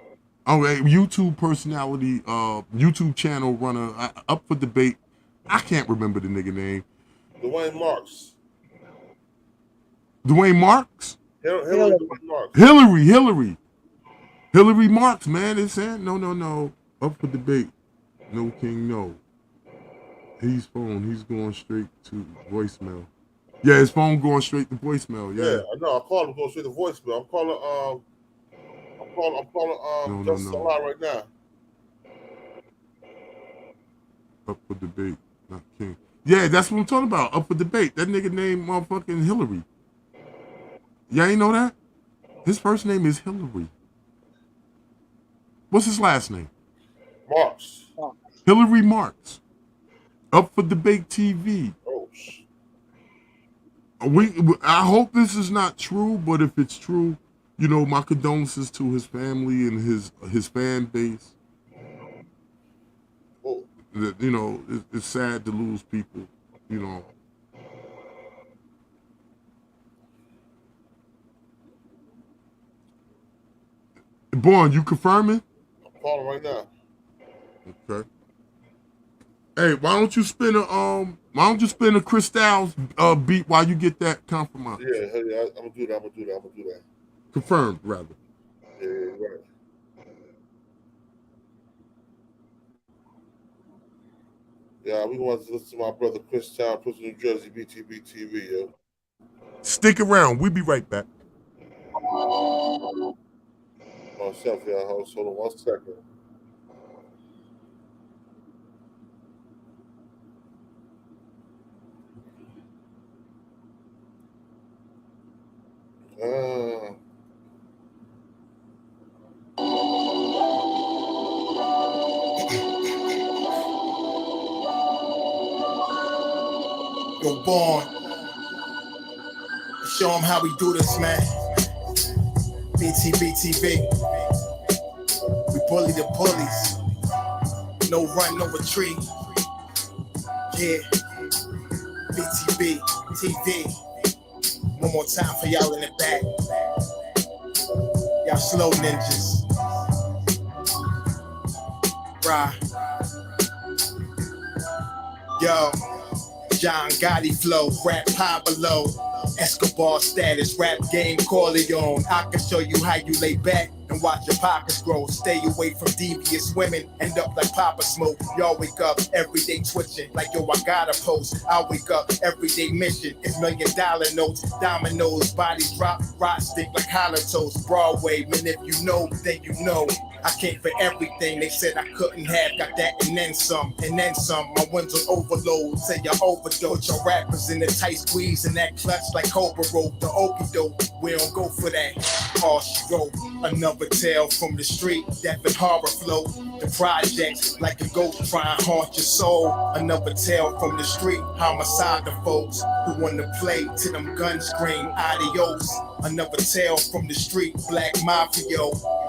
Oh, a YouTube personality, YouTube channel runner, up for debate. I can't remember the nigga name. Dwayne Marks. Dwayne Marks? Hillary Dwayne Marks. Hillary Marks, man. It's saying no. Up for debate. No king, no. His phone, he's going straight to voicemail. Yeah, his phone going straight to voicemail. Yeah, I know. I called him going straight to voicemail. I'm calling Justice Allah right now. Up for debate, not king. Yeah, that's what I'm talking about. Up for debate. That nigga named motherfucking Hillary. Y'all ain't know that? His first name is Hillary. What's his last name? Marks. Hillary Marks. Up for debate TV. Oh. I hope this is not true, but if it's true, you know, my condolences to his family and his fan base. Oh. You know, it's sad to lose people, you know. Born, you confirming? I'm calling right now. Okay. Hey, why don't you spin a Cristal's beat while you get that confirmation? Yeah, I'm gonna do that. Confirmed, rather. Yeah, right. Yeah, we want to listen to my brother Chris Town, Princeton, New Jersey, BTBTV, yo. Stick around. We'll be right back. Myself, y'all. Hold on 1 second. Yo, Born. Show them how we do this, man. BTBTV. We bully the bullies. No run, no retreat. Yeah. BTB TV. One more time for y'all in the back. Y'all slow ninjas. Right. Yo. John Gotti flow, rap Pablo, Escobar status, rap game Corleone. I can show you how you lay back and watch your pockets grow. Stay away from devious women, end up like Papa Smoke. Y'all wake up every day twitching, like yo, I gotta post. I wake up every day mission, it's $1 million notes, dominoes, bodies drop, rot stick like hollow toast. Broadway, man, if you know, then you know. I came for everything they said I couldn't have, got that and then some, My wins on overload, say you overdose. Your rappers in the tight squeeze and that clutch like Cobra rope, the okie doke. We don't go for that. All she wrote, another tale from the street, death and horror flow. The projects like a ghost trying to haunt your soul. Another tale from the street, homicide the folks who want to play to them guns scream adios. Another tale from the street, black mafia.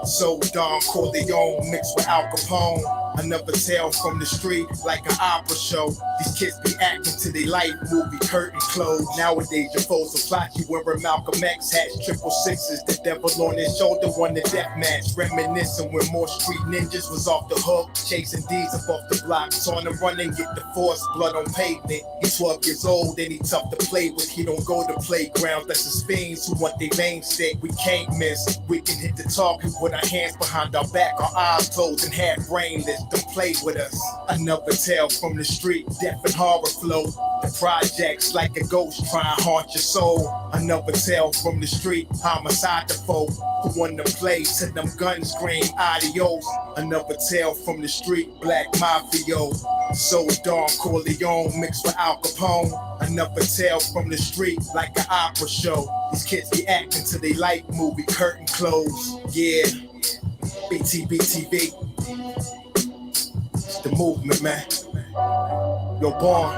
So Don Corleone mixed with Al Capone. Another tale from the street, like an opera show. These kids be acting to their life movie curtain closed. Nowadays your foes will plot you wearing Malcolm X hats, 666, the devil on his shoulder won the death match. Reminiscing when more street ninjas was off the hook, chasing D's up off the block. So on the run and get the force, blood on pavement. He's 12 years old and he tough to play with. He don't go to playgrounds, that's his fiends who want their main stick. We can't miss, we can hit the target with our hands behind our back, our eyes closed and half brainless. Don't play with us. Another tale from the street, death and horror flow. The projects like a ghost trying to haunt your soul. Another tale from the street, homicide the foe who want to play to them guns scream adios. Another tale from the street, black mafia. So Don Corleone mixed with Al Capone. Another tale from the street, like an opera show. These kids be acting to they like movie curtain closed. Yeah, BTBTV. the movement, man. You're born.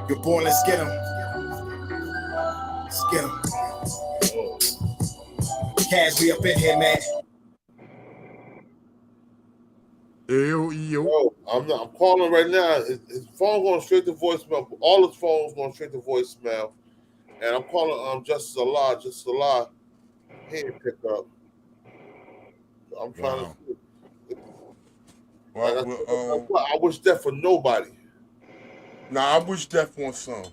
You're born, let's get him. Let's get him. Cash, we up in here, man. Yo, I'm calling right now. His phone going straight to voicemail. All his phones going straight to voicemail. And I'm calling Justice Allah. Justice Allah. He ain't pick up. I'm trying to see. I wish death for nobody. Nah, I wish death on some.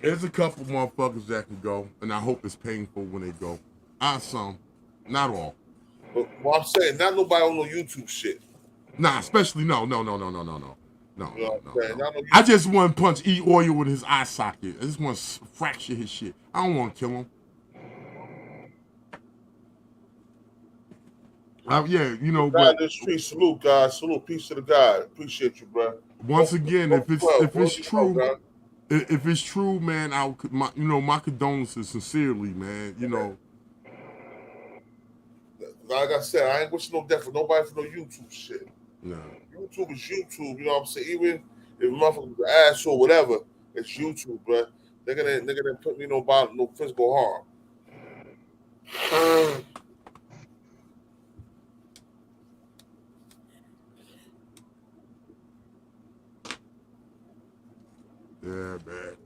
There's a couple motherfuckers that can go, and I hope it's painful when they go. Some, not all. But what I'm saying, not nobody on no YouTube shit. Nah, especially no. I just want to punch E Oil with his eye socket. I just want to fracture his shit. I don't want to kill him. Yeah, you know, but the street, salute, guys. Salute, peace to the God. Appreciate you, bro. Once again, if it's true, man, my condolences sincerely, man. You know, like I said, I ain't wishing no death for nobody for no YouTube shit. No. YouTube is YouTube. You know what I'm saying? Even if motherfuckers ass or whatever, it's YouTube, bro. They're gonna put me no physical harm. Yeah, man.